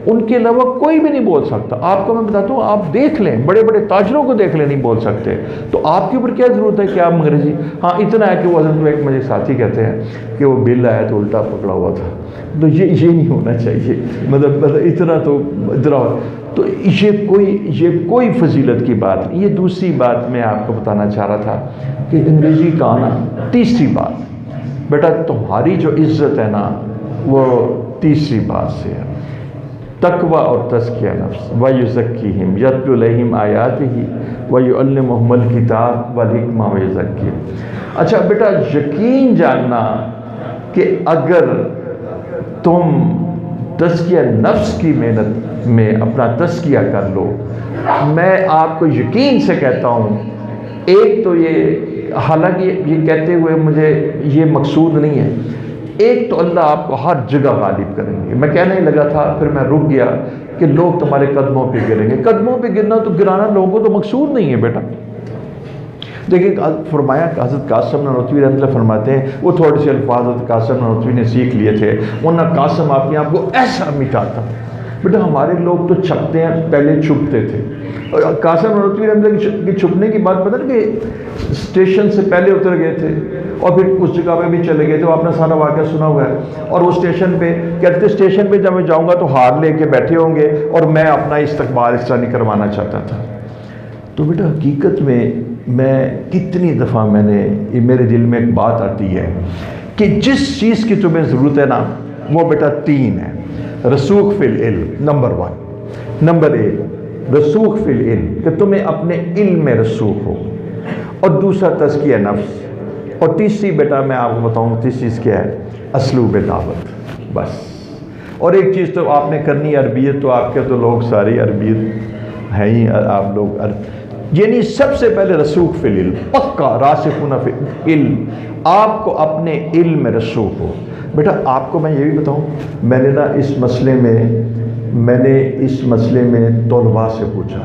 ان کے علاوہ کوئی بھی نہیں بول سکتا۔ آپ کو میں بتاتا ہوں، آپ دیکھ لیں بڑے بڑے تاجروں کو دیکھ لیں نہیں بول سکتے، تو آپ کے اوپر کیا ضرورت ہے کہ آپ انگریزی، ہاں اتنا ہے کہ وہ حضرت ایک مجھے ساتھی کہتے ہیں کہ وہ بل آیا تو الٹا پکڑا ہوا تھا، تو یہ نہیں ہونا چاہیے، مطلب اتنا تو تو یہ کوئی فضیلت کی بات نہیں۔ یہ دوسری بات میں آپ کو بتانا چاہ رہا تھا کہ انگریزی کا آنا۔ تیسری بات بیٹا تمہاری جو عزت ہے نا وہ تیسری بات سے ہے، تقوی اور تزکیہ نفس، وَيُزَكِّيهِمْ يَتْلُو عَلَيْهِمْ آیَاتِهِ وَيُعَلِّمُهُمُ الْكِتَابَ وَالْحِکْمَةَ وَيُزَكِّيهِمْ۔ اچھا بیٹا یقین جاننا کہ اگر تم تزکیہ نفس کی محنت میں اپنا تزکیہ کر لو، میں آپ کو یقین سے کہتا ہوں ایک تو یہ، حالانکہ یہ کہتے ہوئے مجھے یہ مقصود نہیں ہے، ایک تو اللہ آپ کو ہر جگہ غالب کریں گے۔ میں کہنے لگا تھا، پھر میں رک گیا کہ لوگ تمہارے قدموں پہ گریں گے۔ قدموں پہ گرنا تو گرانا لوگوں کو تو مقصود نہیں ہے بیٹا۔ دیکھیں فرمایا کہ حضرت قاسم نانوتوی رحمۃ اللہ فرماتے ہیں، وہ تھوڑے سے الفاظ حضرت قاسم نانوتوی نے سیکھ لیے تھے، ورنہ قاسم اپنے آپ کو ایسا مٹاتا۔ بیٹا ہمارے لوگ تو چھپتے ہیں، پہلے چھپتے تھے۔ قاسم نانوتوی رحمۃ اللہ کی چھپنے کی بات پتہ نا کہ اسٹیشن سے پہلے اتر گئے تھے اور پھر اس جگہ پہ بھی چلے گئے تھے، وہ آپ نے سارا واقعہ سنا ہوا ہے۔ اور وہ اسٹیشن پہ کہتے تھے اسٹیشن پہ جب میں جاؤں گا تو ہار لے کے بیٹھے ہوں گے اور میں اپنا استقبال اس طرح نہیں کروانا چاہتا تھا۔ تو بیٹا حقیقت میں کتنی دفعہ میرے دل میں ایک بات آتی ہے کہ جس چیز کی تمہیں ضرورت ہے نا، وہ بیٹا 3 ہے۔ رسوخ فی العلم نمبر 1، نمبر 1 رسوخ فی العلم، کہ تمہیں اپنے علم میں رسوخ ہو، اور دوسرا تزکیہ نفس، اور تیسری بیٹا میں آپ کو بتاؤں تیسری چیز کیا ہے، اسلوب دعوت، بس۔ اور ایک چیز تو آپ نے کرنی، عربیت تو آپ کے تو لوگ ساری عربیت ہیں ہی، آپ لوگ یعنی سب سے پہلے رسوخ فی العلم، پکا راسخون فی العلم، آپ کو اپنے علم میں رسوخ ہو۔ بیٹا آپ کو میں یہ بھی بتاؤں، میں نے نا اس مسئلے میں طلباء سے پوچھا،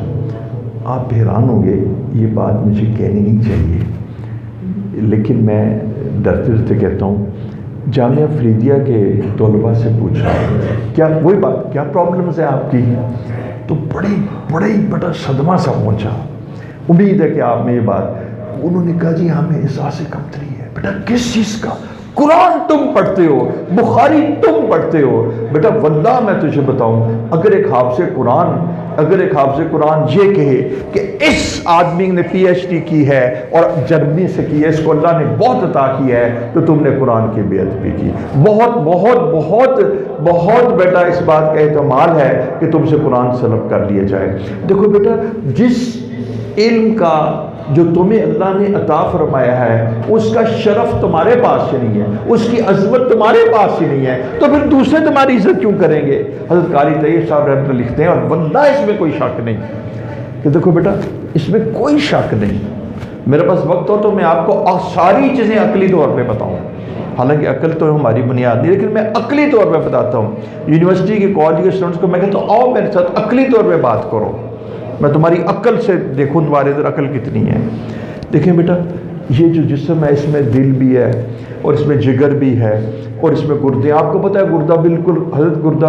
آپ حیران ہوں گے، یہ بات مجھے کہنی نہیں چاہیے لیکن میں ڈرتے ڈرتے کہتا ہوں، جامعہ فریدیہ کے طلباء سے پوچھا کیا وہی بات، کیا پرابلمز ہیں آپ کی، تو بڑے بڑا صدمہ سا پہنچا۔ امید ہے کہ آپ میں یہ بات، انہوں نے کہا جی ہمیں احساس کمتری ہے۔ بیٹا کس چیز کا؟ قرآن تم پڑھتے ہو، بخاری تم پڑھتے ہو۔ بیٹا واللہ میں تجھے بتاؤں، اگر ایک حافظ قرآن یہ کہے کہ اس آدمی نے پی ایچ ڈی کی ہے اور جرمنی سے کی ہے، اس کو اللہ نے بہت عطا کی ہے، تو تم نے قرآن کی بیعت بھی کی۔ بہت بہت بہت بہت بیٹا اس بات کا احتمال ہے کہ تم سے قرآن سلب کر لیا جائے۔ دیکھو بیٹا، جس علم کا جو تمہیں اللہ نے عطا فرمایا ہے، اس کا شرف تمہارے پاس ہی نہیں ہے، اس کی عظمت تمہارے پاس ہی نہیں ہے، تو پھر دوسرے تمہاری عزت کیوں کریں گے؟ حضرت قاری طیب صاحب رحمۃ اللہ لکھتے ہیں، اور واللہ اس میں کوئی شک نہیں کہ دیکھو بیٹا اس میں کوئی شک نہیں، میرے پاس وقت ہو تو میں آپ کو ساری چیزیں عقلی طور پہ بتاؤں، حالانکہ عقل تو ہماری بنیاد نہیں، لیکن میں عقلی طور پہ بتاتا ہوں۔ یونیورسٹی کے کالج کے اسٹوڈنٹس کو میں کہتا ہوں آؤ میرے ساتھ عقلی طور پہ بات کرو، میں تمہاری عقل سے دیکھوں تمہارے اندر عقل کتنی ہے۔ دیکھیں بیٹا، یہ جو جسم ہے اس میں دل بھی ہے اور اس میں جگر بھی ہے اور اس میں گردے، آپ کو پتہ ہے گردہ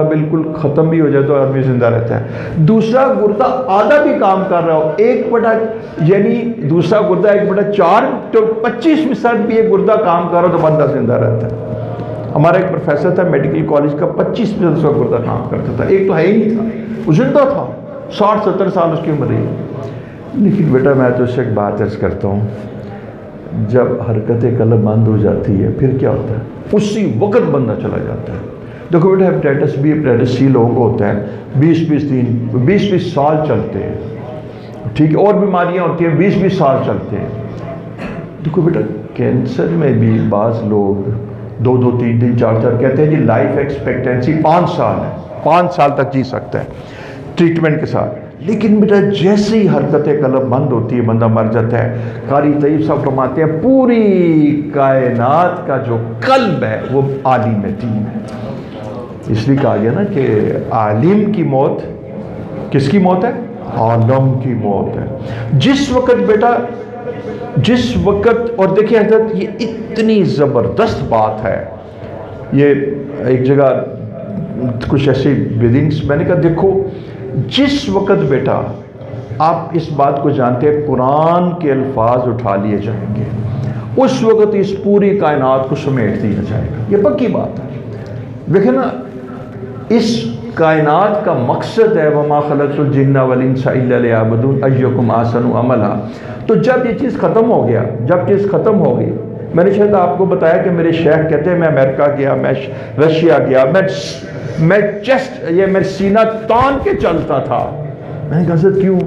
بالکل ختم بھی ہو جائے تو آدمی زندہ رہتا ہے، دوسرا گردہ آدھا بھی کام کر رہا ہو، 1/، یعنی دوسرا گردہ 1/4 تو 25% بھی ایک گردہ کام کر رہا ہو تو بندہ زندہ رہتا ہے۔ ہمارا ایک پروفیسر تھا میڈیکل کالج کا، 25% اس کا گردہ کام کرتا تھا، ایک تو ہے ہی نہیں تھا، وہ زندہ تھا، 60-70 سال اس کی عمر ہے۔ لیکن بیٹا میں تو اس سے ایک بات عرض کرتا ہوں، جب حرکت قلب بند ہو جاتی ہے پھر کیا ہوتا ہے؟ اسی وقت بندہ چلا جاتا ہے۔ دیکھو بیٹا ہیپیٹائٹس بی، ہیپیٹائٹس سی لوگوں کو ہوتا ہے 20-20 سال چلتے ہیں، ٹھیک ہے، اور بیماریاں ہوتی ہیں 20-20 سال چلتے ہیں۔ دیکھو بیٹا کینسر میں بھی بعض لوگ 2-2, 3-3, 4-4 کہتے ہیں جی لائف ایکسپیکٹنسی 5 سال ہے، 5 سال تک جی سکتا ہے ٹریٹمنٹ کے ساتھ، لیکن بیٹا جیسے ہی حرکت قلب بند ہوتی ہے بندہ مر جاتا ہے۔ قاری طیب صاحب فرماتے ہیں پوری کائنات کا جو قلب ہے وہ عالم دین ہے، اس لیے کہا گیا نا کہ عالم کی موت کس کی موت ہے؟ عالم کی موت ہے۔ جس وقت بیٹا اور دیکھیں حضرت یہ اتنی زبردست بات ہے، یہ ایک جگہ کچھ ایسی بیدنگس میں نے کہا دیکھو جس وقت بیٹا آپ اس بات کو جانتے ہیں قرآن کے الفاظ اٹھا لیے جائیں گے، اس وقت اس پوری کائنات کو سمیٹ دیا جائے گا، یہ پکی بات ہے۔ دیکھیں نا اس کائنات کا مقصد ہے وَمَا خَلَقْتُ الْجِنَّ وَالْإِنسَ إِلَّا لِيَعْبُدُونِ أَيُّكُمْ أَحْسَنُ عَمَلًا، تو جب یہ چیز ختم ہو گیا، ہو گئی، میں نے شاید آپ کو بتایا کہ میرے شیخ کہتے ہیں میں امریکہ گیا، میں رشیا گیا، میں میں سینہ تان کے چلتا تھا۔ میں نے کہا حضرت کیوں؟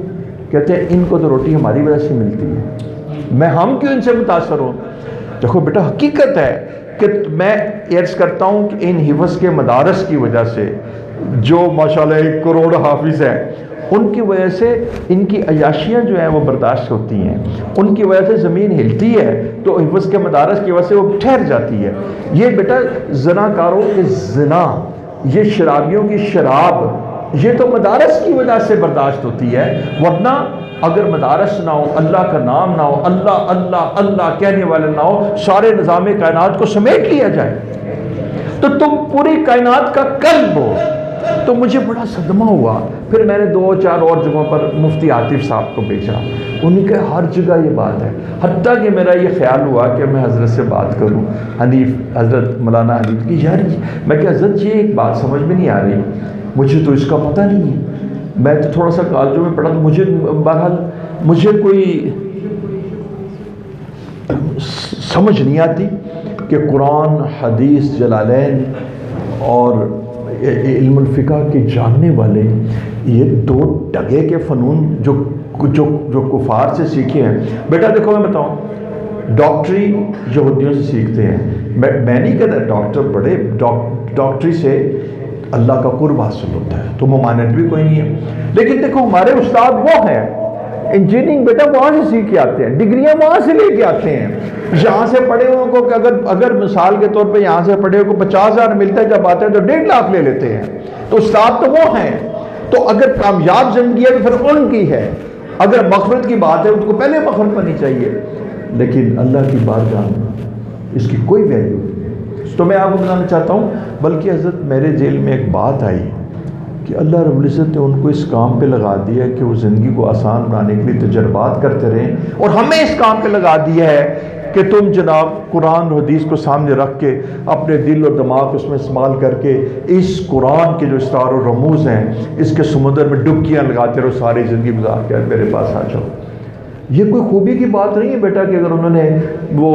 کہتے ہیں ان کو تو روٹی ہماری وجہ سے ملتی ہے، ہم کیوں ان سے متاثر ہوں؟ دیکھو بیٹا حقیقت ہے کہ میں عرض کرتا ہوں کہ ان حفظ کے مدارس کی وجہ سے جو ماشاءاللہ 1 کروڑ حافظ ہیں ان کی وجہ سے ان کی عیاشیاں جو ہیں وہ برداشت ہوتی ہیں، ان کی وجہ سے زمین ہلتی ہے تو حفظ کے مدارس کی وجہ سے وہ ٹھہر جاتی ہے۔ یہ بیٹا زناکاروں کے زنا، یہ شرابیوں کی شراب، یہ تو مدارس کی وجہ سے برداشت ہوتی ہے، ورنہ اگر مدارس نہ ہو، اللہ کا نام نہ ہو، اللہ اللہ اللہ کہنے والے نہ ہو، سارے نظام کائنات کو سمیٹ لیا جائے تو تم پوری کائنات کا قلب ہو۔ تو مجھے بڑا صدمہ ہوا، پھر میں نے 2-4 اور جگہوں پر مفتی عاطف صاحب کو بھیجا، انہیں کہا ہر جگہ یہ بات ہے، حتیٰ کہ میرا یہ خیال ہوا کہ میں حضرت سے بات کروں، حضرت مولانا حنیف کی، یار میں کہ حضرت یہ ایک بات سمجھ میں نہیں آ رہی، مجھے تو اس کا پتہ نہیں ہے، میں تو تھوڑا سا کالجوں میں پڑھا تو مجھے بہرحال مجھے کوئی سمجھ نہیں آتی کہ قرآن، حدیث، جلالین اور علم الفقہ کے جاننے والے یہ 2 ڈگے کے فنون جو کفار سے سیکھے ہیں۔ بیٹا دیکھو میں بتاؤں، ڈاکٹری یہودیوں سے سیکھتے ہیں، میں نہیں کہتا ڈاکٹر بڑے ڈاکٹری سے اللہ کا قرب حاصل ہوتا ہے تو ممانعت بھی کوئی نہیں ہے، لیکن دیکھو ہمارے استاد وہ ہیں، انجینئرنگ بیٹا وہاں سے سیکھ کے آتے ہیں، ڈگریاں وہاں سے لے کے آتے ہیں، یہاں سے پڑھے ہوئے کو کہ اگر مثال کے طور پہ یہاں سے پڑھے ہوئے کو 50,000 ملتا ہے، جب آتے ہیں تو 1.5 لاکھ لے لیتے ہیں، تو استاد تو وہ ہیں۔ تو اگر کامیاب زندگی ہے تو پھر ان کی ہے، اگر مغفرت کی بات ہے ان کو پہلے مغفرت پانی چاہیے، لیکن اللہ کی بات جاننا اس کی کوئی ویلیو نہیں۔ تو میں آپ کو بتانا چاہتا ہوں، بلکہ حضرت میرے ذہن میں ایک بات آئی کہ اللہ رب العزت نے ان کو اس کام پہ لگا دیا ہے کہ وہ زندگی کو آسان بنانے کے لیے تجربات کرتے رہیں، اور ہمیں اس کام پہ لگا دیا ہے کہ تم جناب قرآن و حدیث کو سامنے رکھ کے اپنے دل اور دماغ اس میں استعمال کر کے اس قرآن کے جو اسرار و رموز ہیں اس کے سمندر میں ڈبکیاں لگاتے رہو، ساری زندگی گزار کے میرے پاس آ جاؤ۔ یہ کوئی خوبی کی بات نہیں ہے بیٹا کہ اگر انہوں نے وہ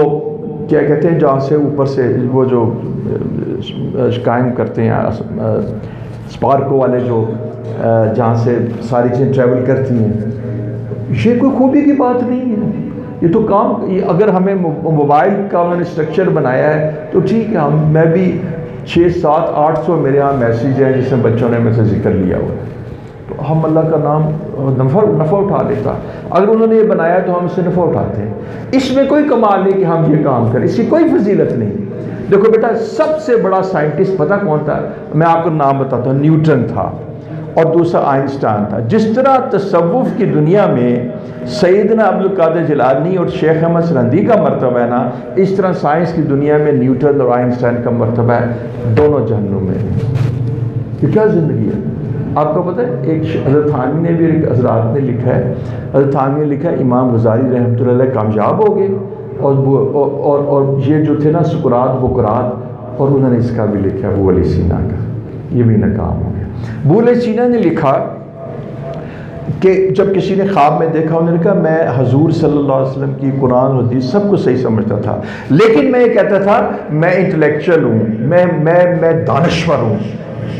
کیا کہتے ہیں جہاں سے اوپر سے وہ جو قائم کرتے ہیں اسپارکو والے جو جہاں سے ساری چیزیں ٹریول کرتی ہیں، یہ کوئی خوبی کی بات نہیں ہے، یہ تو کام، اگر ہمیں موبائل کا میں نے اسٹرکچر بنایا ہے تو ٹھیک ہے، میں بھی 600-700-800 میرے ہاں میسیج ہیں جس میں بچوں نے میں سے ذکر لیا ہوا ہے، تو ہم اللہ کا نام نفع اٹھا لیتا، اگر انہوں نے یہ بنایا تو ہم اس سے نفع اٹھاتے ہیں، اس میں کوئی کمال نہیں کہ ہم یہ کام کریں، اس کی کوئی فضیلت نہیں۔ دیکھو بیٹا سب سے بڑا سائنٹسٹ پتہ کون تھا؟ میں آپ کو نام بتاتا ہوں، نیوٹن تھا اور دوسرا آئنسٹائن تھا۔ جس طرح تصوف کی دنیا میں سیدنا عبدالقادر جیلانی اور شیخ احمد سرہندی کا مرتبہ ہے نا، اس طرح سائنس کی دنیا میں نیوٹن اور آئنسٹائن کا مرتبہ ہے، دونوں جہنم میں۔ یہ کیا زندگی ہے؟ آپ کو پتہ ہے ایک حضرت تھانوی نے بھی ایک حضرات نے لکھا ہے، حضرت تھانوی نے لکھا ہے امام غزالی رحمۃ اللہ علیہ کامیاب ہو گئے اور یہ جو تھے نا سقراط بقراط، اور انہوں نے اس کا بھی لکھا ہے ابو علی سینا کا، یہ بھی ناکام ہو گیا۔ ابو علی سینا نے لکھا کہ جب کسی نے خواب میں دیکھا، انہوں نے کہا میں حضور صلی اللہ علیہ وسلم کی قرآن و حدیث سب کو صحیح سمجھتا تھا، لیکن میں یہ کہتا تھا میں انٹلیکچوئل ہوں، میں دانشور ہوں،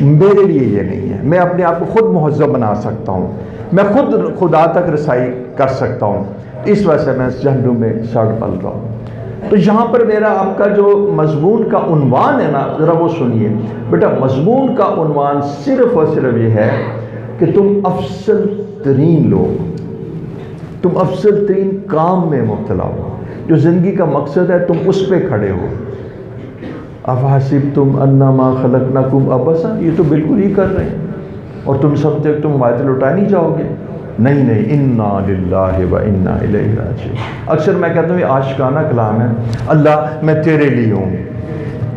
میرے لیے یہ نہیں ہے، میں اپنے آپ کو خود مہذب بنا سکتا ہوں، میں خود خدا تک رسائی کر سکتا ہوں، اس وجہ سے میں جہنم میں سڑ پل رہا ہوں۔ تو یہاں پر میرا آپ کا جو مضمون کا عنوان ہے نا، ذرا وہ سنیے بیٹا، مضمون کا عنوان صرف اور صرف یہ ہے کہ تم افضل ترین لوگ، تم افضل ترین کام میں مبتلا ہو، جو زندگی کا مقصد ہے تم اس پہ کھڑے ہو۔ افحسبتم انما خلقناکم عبثا، یہ تو بالکل ہی کر رہے ہیں، اور تم سب تک تم ہمارے دل اٹھائے نہیں جاؤ گے، نہیں انا للہ و انا الیہ راجعون۔ اکثر میں کہتا ہوں یہ عاشقانہ کلام ہے، اللہ میں تیرے لیے ہوں۔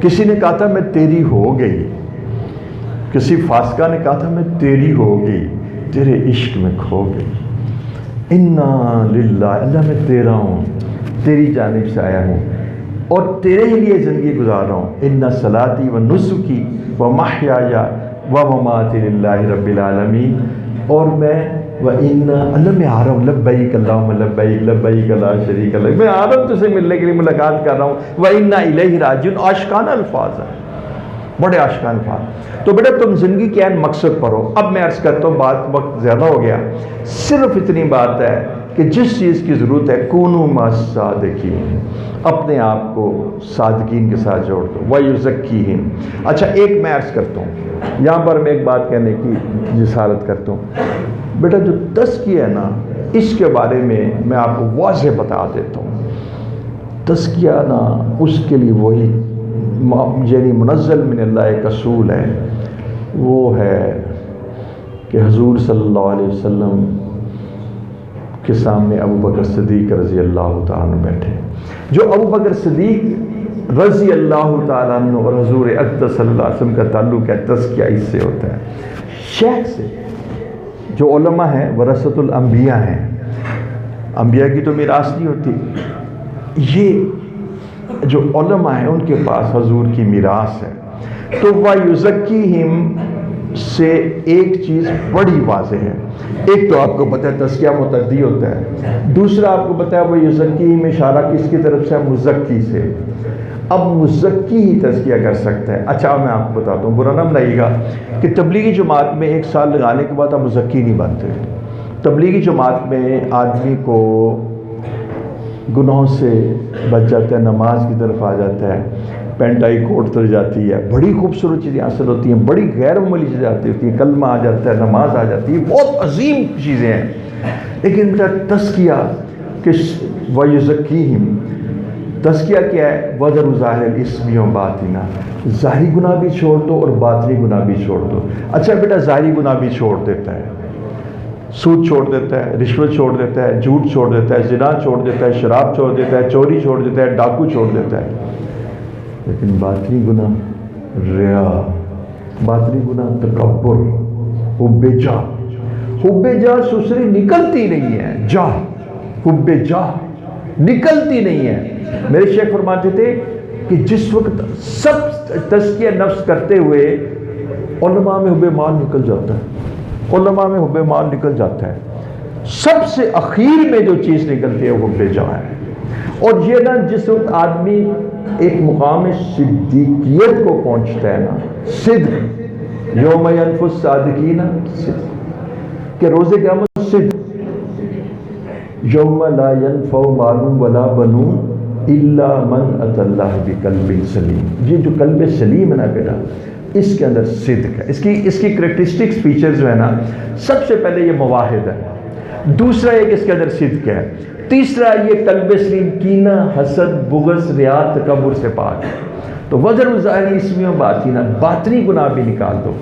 کسی نے کہا تھا میں تیری ہو گئی، کسی فاسقہ نے کہا تھا میں تیری ہو گئی، تیرے عشق میں کھو گئی۔ انا للہ، اللہ میں تیرا ہوں، تیری جانب سے آیا ہوں اور تیرے ہی لیے زندگی گزار رہا ہوں۔ ان صلاتی و نسکی و محیای و مماتی للہ رب العالمین، اور میں اللہ میں آ رہا ہوں، لبیک اللہم لبیک لبیک لا شریک لک، میں آ رہا ہوں تجھ سے ملنے کے لیے، ملاقات کر رہا ہوں، وَإِنَّا إِلَيْهِ راجعون۔ عاشقانہ الفاظ ہیں، بڑے عاشقانہ الفاظ۔ تو بیٹا تم زندگی کے عین مقصد پر ہو۔ اب میں عرض کرتا ہوں، وقت زیادہ ہو گیا، صرف اتنی بات ہے کہ جس چیز کی ضرورت ہے کونوا مع الصادقین، اپنے آپ کو صادقین کے ساتھ جوڑ دو، وَيُزَكِّيهِمْ۔ اچھا ایک میں عرض کرتا ہوں یہاں پر، میں ایک بات کہنے کی جسارت کرتا ہوں، بیٹا جو تزکیہ ہے نا، اس کے بارے میں آپ کو واضح بتا دیتا ہوں۔ تزکیہ نا اس کے لیے وہی یعنی منزل من اللہ ایک اصول ہے، وہ ہے کہ حضور صلی اللہ علیہ وسلم کے سامنے ابو بکر صدیق رضی اللہ تعالیٰ عنہ بیٹھے، جو ابو بکر صدیق رضی اللہ تعالیٰ عنہ اور حضور اقدس صلی اللہ علیہ وسلم کا تعلق ہے، تزکیہ اس سے ہوتا ہے، شیخ سے۔ جو علماء ہیں ورثۃ الانبیاء ہیں، انبیاء کی تو میراث نہیں ہوتی، یہ جو علماء ہیں ان کے پاس حضور کی میراث ہے۔ تو وَيُزَكِّيهِمْ سے ایک چیز بڑی واضح ہے، ایک تو آپ کو پتہ ہے تزکیہ متعدی ہوتا ہے، دوسرا آپ کو پتہ ہے وَيُزَكِّيهِمْ اشارہ کس کی طرف سے ہے؟ مزکی سے۔ اب مزکی ہی تزکیہ کر سکتا ہے۔ اچھا میں آپ کو بتاتا ہوں، برا نہ لگے گا کہ تبلیغی جماعت میں 1 سال لگانے کے بعد آپ مزکی نہیں بنتے۔ تبلیغی جماعت میں آدمی کو گناہوں سے بچ جاتا ہے، نماز کی طرف آ جاتا ہے، پینٹائی کوٹ تر جاتی ہے، بڑی خوبصورت چیزیں حاصل ہوتی ہیں، بڑی غیر معمولی چیزیں آتی ہوتی ہیں، کلمہ آ جاتا ہے، نماز آ جاتی ہے، بہت عظیم چیزیں ہیں۔ لیکن بیٹا تزکیہ کہ وَيُزَكِّيهِمْ، تزکیہ کیا ہے؟ وَذَرُوا ظَاهِرَ الْإِثْمِ وَبَاطِنَهُ، ظاہری گناہ بھی چھوڑ دو اور باطنی گناہ بھی چھوڑ دو۔ اچھا بیٹا ظاہری گناہ بھی چھوڑ دیتا ہے، سود چھوڑ دیتا ہے، رشوت چھوڑ دیتا ہے، جھوٹ چھوڑ دیتا ہے، زنا چھوڑ دیتا ہے، شراب چھوڑ دیتا ہے، چوری چھوڑ دیتا ہے، ڈاکو چھوڑ دیتا ہے۔ لیکن باطنی گناہ ریا، باطنی گناہ تکبر، حب جاہ، حب جاہ سسری نکلتی نہیں ہے، جاہ حب جاہ نکلتی نہیں ہے۔ میرے شیخ فرماتے تھے کہ جس وقت سب تزکیہ نفس کرتے ہوئے علماء میں حب مال نکل جاتا ہے، علماء میں حب مال نکل جاتا ہے، سب سے اخیر میں جو چیز نکلتی ہے وہ حب جاہ ہے۔ اور یہ نا جس وقت آدمی ایک مقام صدیقیت کو پہنچتا ہے نا، صدق، یوم ینفع الصادقین صدق، کہ روز قیامت صدق، یوم لا ینفع مال ولا بنون الا من اتى اللہ بقلب سلیم۔ یہ جو قلب سلیم ہے نا بیٹا، اس کے اندر صدق ہے، اس کی کریکٹرسٹکس فیچرز جو ہے نا، سب سے پہلے یہ مواحد ہے، دوسرا ایک اس کے اندر صدق ہے، تیسرا یہ قلب سلیم کینہ، حسد، بغض، ریا، تکبر سے پاک ہے۔ تو وَذَرُوا ظَاهِرَ الْإِثْمِ وَبَاطِنَهُ، باطنی گناہ بھی نکال دو۔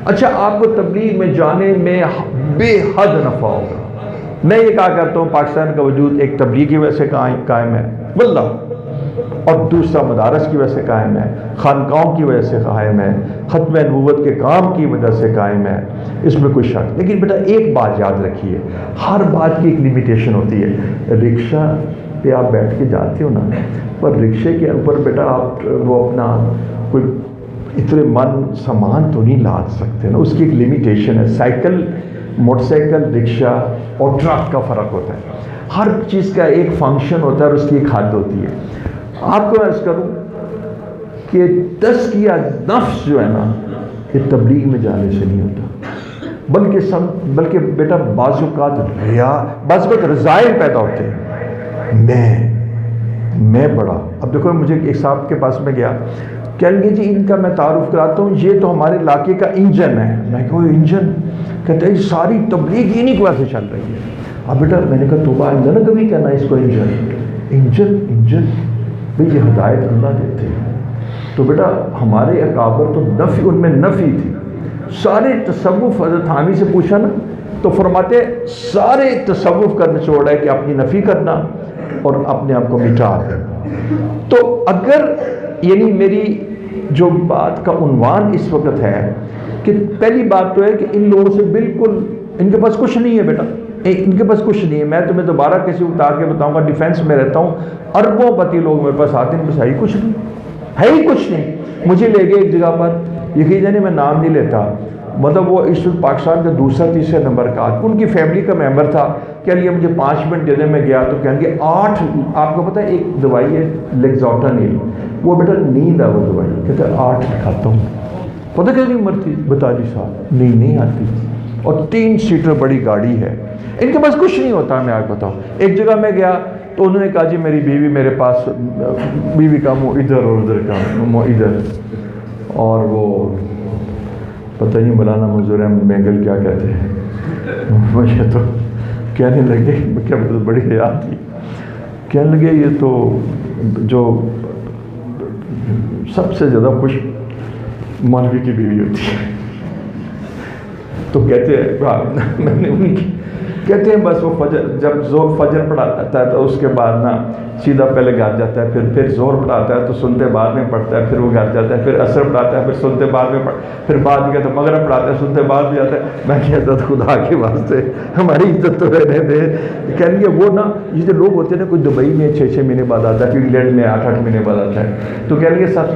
اچھا آپ کو تبلیغ میں جانے میں بے حد نفع ہوگا۔ میں یہ کہا کرتا ہوں پاکستان کا وجود ایک تبلیغ کی وجہ سے قائم ہے واللہ، اور دوسرا مدارس کی وجہ سے قائم ہے، خانقاہوں کی وجہ سے قائم ہے، ختم نبوت کے کام کی وجہ سے قائم ہے، اس میں کوئی شک۔ لیکن بیٹا ایک بات یاد رکھیے، ہر بات کی ایک لیمیٹیشن ہوتی ہے۔ رکشہ پہ آپ بیٹھ کے جاتے ہو نا، پر رکشے کے اوپر بیٹا آپ وہ اپنا کوئی اتنے من سامان تو نہیں لاد سکتے نا، اس کی ایک لیمیٹیشن ہے۔ سائیکل، موٹر سائیکل، رکشہ اور ٹرک کا فرق ہوتا ہے، ہر چیز کا ایک فنکشن ہوتا ہے اور اس کی ایک حد ہوتی ہے۔ آپ کو عرض کروں کہ تزکیہ نفس جو ہے نا، یہ تبلیغ میں جانے سے نہیں ہوتا، بلکہ بیٹا بعض اوقات بعض اوقات رضائل پیدا ہوتے ہیں، میں بڑا۔ اب دیکھو مجھے ایک صاحب کے پاس میں گیا، کہیں گے جی ان کا میں تعارف کراتا ہوں، یہ تو ہمارے علاقے کا انجن ہے۔ میں کہا انجن؟ کہتے ہیں ساری تبلیغ انہی کی وجہ سے چل رہی ہے۔ اب بیٹا میں نے کہا توبہ آئندہ نہ کبھی کہنا اس کو انجن بھئی یہ ہدایت اللہ دیتے ہیں۔ تو بیٹا ہمارے اکابر تو نفی، ان میں نفی تھی، سارے تصوف حضرت حامی سے پوچھا نا تو فرماتے سارے تصوف کا نچوڑ ہے کہ اپنی نفی کرنا اور اپنے آپ کو مٹا دینا۔ تو اگر یعنی میری جو بات کا عنوان اس وقت ہے کہ پہلی بات تو ہے کہ ان لوگوں سے بالکل ان کے پاس کچھ نہیں ہے بیٹا، ان کے پاس کچھ نہیں ہے۔ میں تمہیں دوبارہ کسی وقت آ کے بتاؤں گا، ڈیفینس میں رہتا ہوں، اربوں پتی لوگ میرے پاس آتے ہیں، بس ہے ہی کچھ نہیں، ہے ہی کچھ نہیں۔ مجھے لے گئے ایک جگہ پر، یقین جانے میں نام نہیں لیتا، مطلب وہ اس وقت پاکستان کا دوسرا تیسرا نمبر کا، ان کی فیملی کا ممبر تھا، کہہ لیا مجھے 5 منٹ دینے میں گیا تو کہیں گے 8، آپ کو پتہ ہے ایک دوائی ہے لیگزوٹانیل، وہ بیٹا نیند ہے وہ دوائی، کہتے ہیں 8 کھاتا ہوں۔ پتہ کتنی عمر تھی؟ 42 سال، نہیں آتی، اور 3 سیٹر بڑی گاڑی ہے. ان کے پاس کچھ نہیں ہوتا. میں آپ کو بتاؤں, ایک جگہ میں گیا تو انہوں نے کہا جی میری بیوی میرے پاس, بیوی کا منہ ادھر اور ادھر کا منہ ادھر, اور وہ پتہ نہیں مولانا منظور احمد بینگل کیا کہتے ہیں, مجھے تو کہنے لگے, کیا بڑی حیات تھی, کہنے لگے یہ تو جو سب سے زیادہ خوش مولوی کی بیوی ہوتی ہے. تو کہتے ہیں میں نے ان کی کہتے ہیں بس وہ فجر, جب زور فجر پڑھاتا ہے تو اس کے بعد نا سیدھا پہلے گھر جاتا ہے, پھر زور پڑھاتا ہے تو سنتے بعد میں پڑھتا ہے, پھر وہ گھر جاتا ہے, پھر عصر پڑھاتا ہے, پھر سنتے بعد میں پھر بعد میں کہتا ہے مغرب پڑھاتا ہے, سنتے بعد میں جاتا ہے. میں کہتا تھا خدا کے واسطے ہماری عزت تو رہنے دے. کہیں گے وہ نا یہ جو لوگ ہوتے ہیں نا, کوئی دبئی میں 6 مہینے بعد آتا ہے, پھر انگلینڈ میں 8 مہینے بعد آتا ہے, تو کہیں گے سب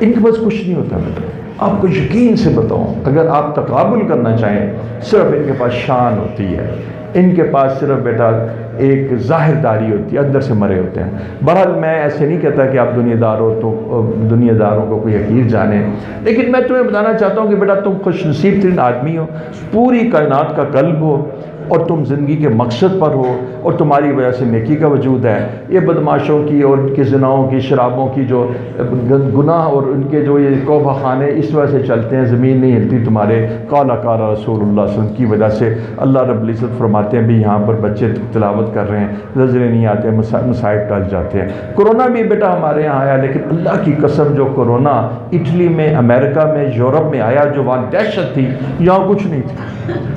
ان کے پاس کچھ نہیں ہوتا. بیٹا آپ کو یقین سے بتاؤں, اگر آپ تقابل کرنا چاہیں, صرف ان کے پاس شان ہوتی ہے, ان کے پاس صرف بیٹا ایک ظاہر داری ہوتی ہے, اندر سے مرے ہوتے ہیں. بہرحال میں ایسے نہیں کہتا کہ آپ دنیا دار ہو تو دنیا داروں کو کوئی حقیر جانیں, لیکن میں تمہیں بتانا چاہتا ہوں کہ بیٹا تم خوش نصیب ترین آدمی ہو, پوری کائنات کا قلب ہو, اور تم زندگی کے مقصد پر ہو, اور تمہاری وجہ سے نیکی کا وجود ہے. یہ بدماشوں کی اور ان کے زناؤں کی, شرابوں کی جو گناہ اور ان کے جو یہ توبہ خانے اس وجہ سے چلتے ہیں, زمین نہیں ہلتی تمہارے قال قال رسول اللہ صلی اللہ علیہ وسلم کی وجہ سے. اللہ رب العزت فرماتے ہیں بھی یہاں پر بچے تلاوت کر رہے ہیں, نظریں نہیں آتے, مصائب ٹل جاتے ہیں. کرونا بھی بیٹا ہمارے یہاں آیا, لیکن اللہ کی قسم جو کرونا اٹلی میں, امریکہ میں, یورپ میں آیا, جو وہاں دہشت تھی, یہاں کچھ نہیں تھی.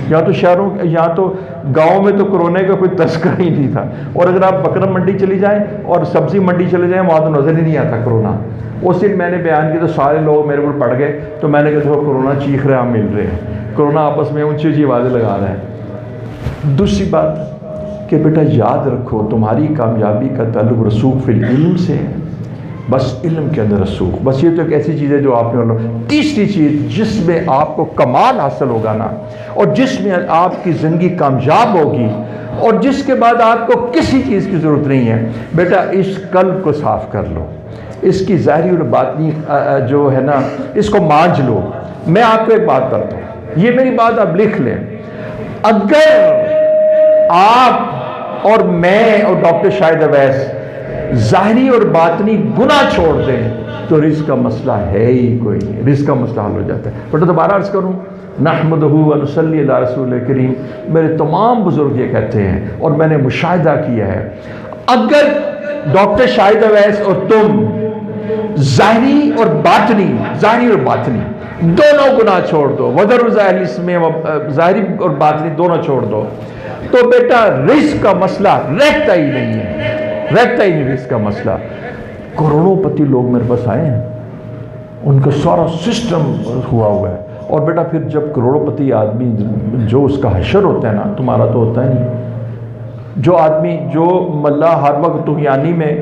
یہاں تو شہروں, یہاں تو گاؤں میں تو کرونے کا کوئی تذکرہ ہی نہیں تھا. اور اگر آپ بکرم منڈی چلی جائیں اور سبزی منڈی چلے جائیں, وہاں تو نظر ہی نہیں آتا کرونا. اس دن میں نے بیان کی تو سارے لوگ میرے اوپر پڑ گئے, تو میں نے کہا دیکھو کرونا چیخ رہے, ہم مل رہے ہیں, کرونا آپس میں اونچی اونچی آوازیں لگا رہے ہیں. دوسری بات کہ بیٹا یاد رکھو, تمہاری کامیابی کا تعلق رسوخ فی العلم سے ہے, بس علم کے اندر رسوخ. بس یہ تو ایک ایسی چیز ہے جو آپ نے. تیسری چیز جس میں آپ کو کمال حاصل ہوگا نا, اور جس میں آپ کی زندگی کامیاب ہوگی, اور جس کے بعد آپ کو کسی چیز کی ضرورت نہیں ہے, بیٹا اس قلب کو صاف کر لو, اس کی ظاہری اور باطنی جو ہے نا اس کو مانج لو. میں آپ کو ایک بات کرتا ہوں, یہ میری بات آپ لکھ لیں. اگر آپ اور میں اور ڈاکٹر شاہد اویس ظاہری اور باطنی گناہ چھوڑ دیں تو رزق کا مسئلہ ہے ہی کوئی نہیں, رزق کا مسئلہ حل ہو جاتا ہے. بٹ دوبارہ عرض کروں, نحمدہ و نصلی علی رسول کریم, میرے تمام بزرگ یہ کہتے ہیں اور میں نے مشاہدہ کیا ہے, اگر ڈاکٹر شاہد اویس اور تم ظاہری اور باطنی دونوں گناہ چھوڑ دو, وذر ظاہر میں ظاہری اور باطنی دونوں چھوڑ دو, تو بیٹا رزق کا مسئلہ رہتا ہی نہیں ہے, رہتا ہی نہیں رزق کا مسئلہ. کروڑوں پتی لوگ میرے پاس آئے ہیں, ان کا سارا سسٹم ہوا ہے, اور بیٹا پھر جب کروڑوں پتی آدمی جو اس کا حشر ہوتا ہے نا, تمہارا تو ہوتا ہے نہیں. جو آدمی جو ملا ہر وقت طغیانی میں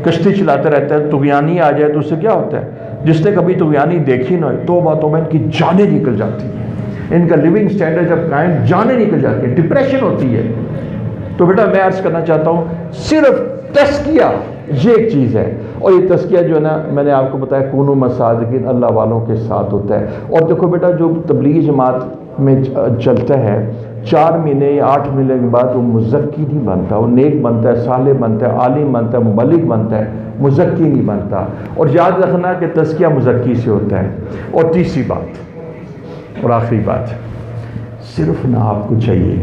کشتی چلاتا رہتا ہے, طغیانی آ جائے تو اس سے کیا ہوتا ہے, جس نے کبھی طغیانی دیکھی نہ, توبہ ان کی جانیں نکل جاتی ہیں, ان کا لیونگ سٹینڈرڈ جب قائم, جانیں نکل جاتی ہیں, ڈپریشن ہوتی ہے. تو بیٹا میں عرض کرنا چاہتا ہوں, صرف تزکیہ یہ ایک چیز ہے, اور یہ تزکیہ جو ہے نا, میں نے آپ کو بتایا کونوا مع الصادقین, اللہ والوں کے ساتھ ہوتا ہے. اور دیکھو بیٹا جو تبلیغی جماعت میں چلتا ہے, 4 مہینے یا 8 مہینے کے بعد وہ مزکی نہیں بنتا, وہ نیک بنتا ہے, صالح بنتا ہے, عالم بنتا ہے, مبلغ بنتا ہے, مزکی نہیں بنتا. اور یاد رکھنا کہ تزکیہ مزکی سے ہوتا ہے. اور تیسری بات اور آخری بات, صرف نہ آپ کو چاہیے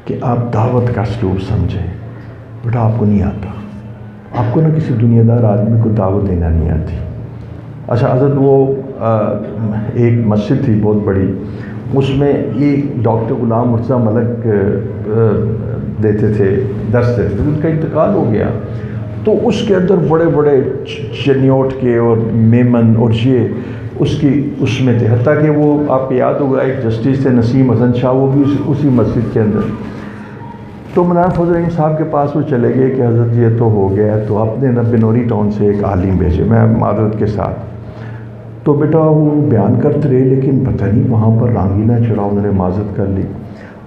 کہ آپ دعوت کا اسلوب سمجھیں. بیٹا آپ کو نہیں آتا, آپ کو نہ کسی دنیا دار آدمی کو دعوت دینا نہیں آتی. اچھا حضرت وہ ایک مسجد تھی بہت بڑی, اس میں یہ ڈاکٹر غلام مرتضیٰ ملک دیتے تھے, درس دیتے تھے, ان کا انتقال ہو گیا. تو اس کے اندر بڑے بڑے چنیوٹ کے اور میمن اور یہ اس میں تھے. حتیٰ کہ وہ آپ کو یاد ہوگا ایک جسٹس تھے نسیم حسن شاہ, وہ بھی اسی مسجد کے اندر. تو مولانا فضل الرحیم صاحب کے پاس وہ چلے گئے کہ حضرت یہ تو ہو گیا, تو آپ نے بنوری ٹاؤن سے ایک عالم بھیجے, میں معذرت کے ساتھ. تو بیٹا وہ بیان کرتے رہے, لیکن پتہ نہیں وہاں پر رانگینہ چڑھا, انہوں نے معذرت کر لی.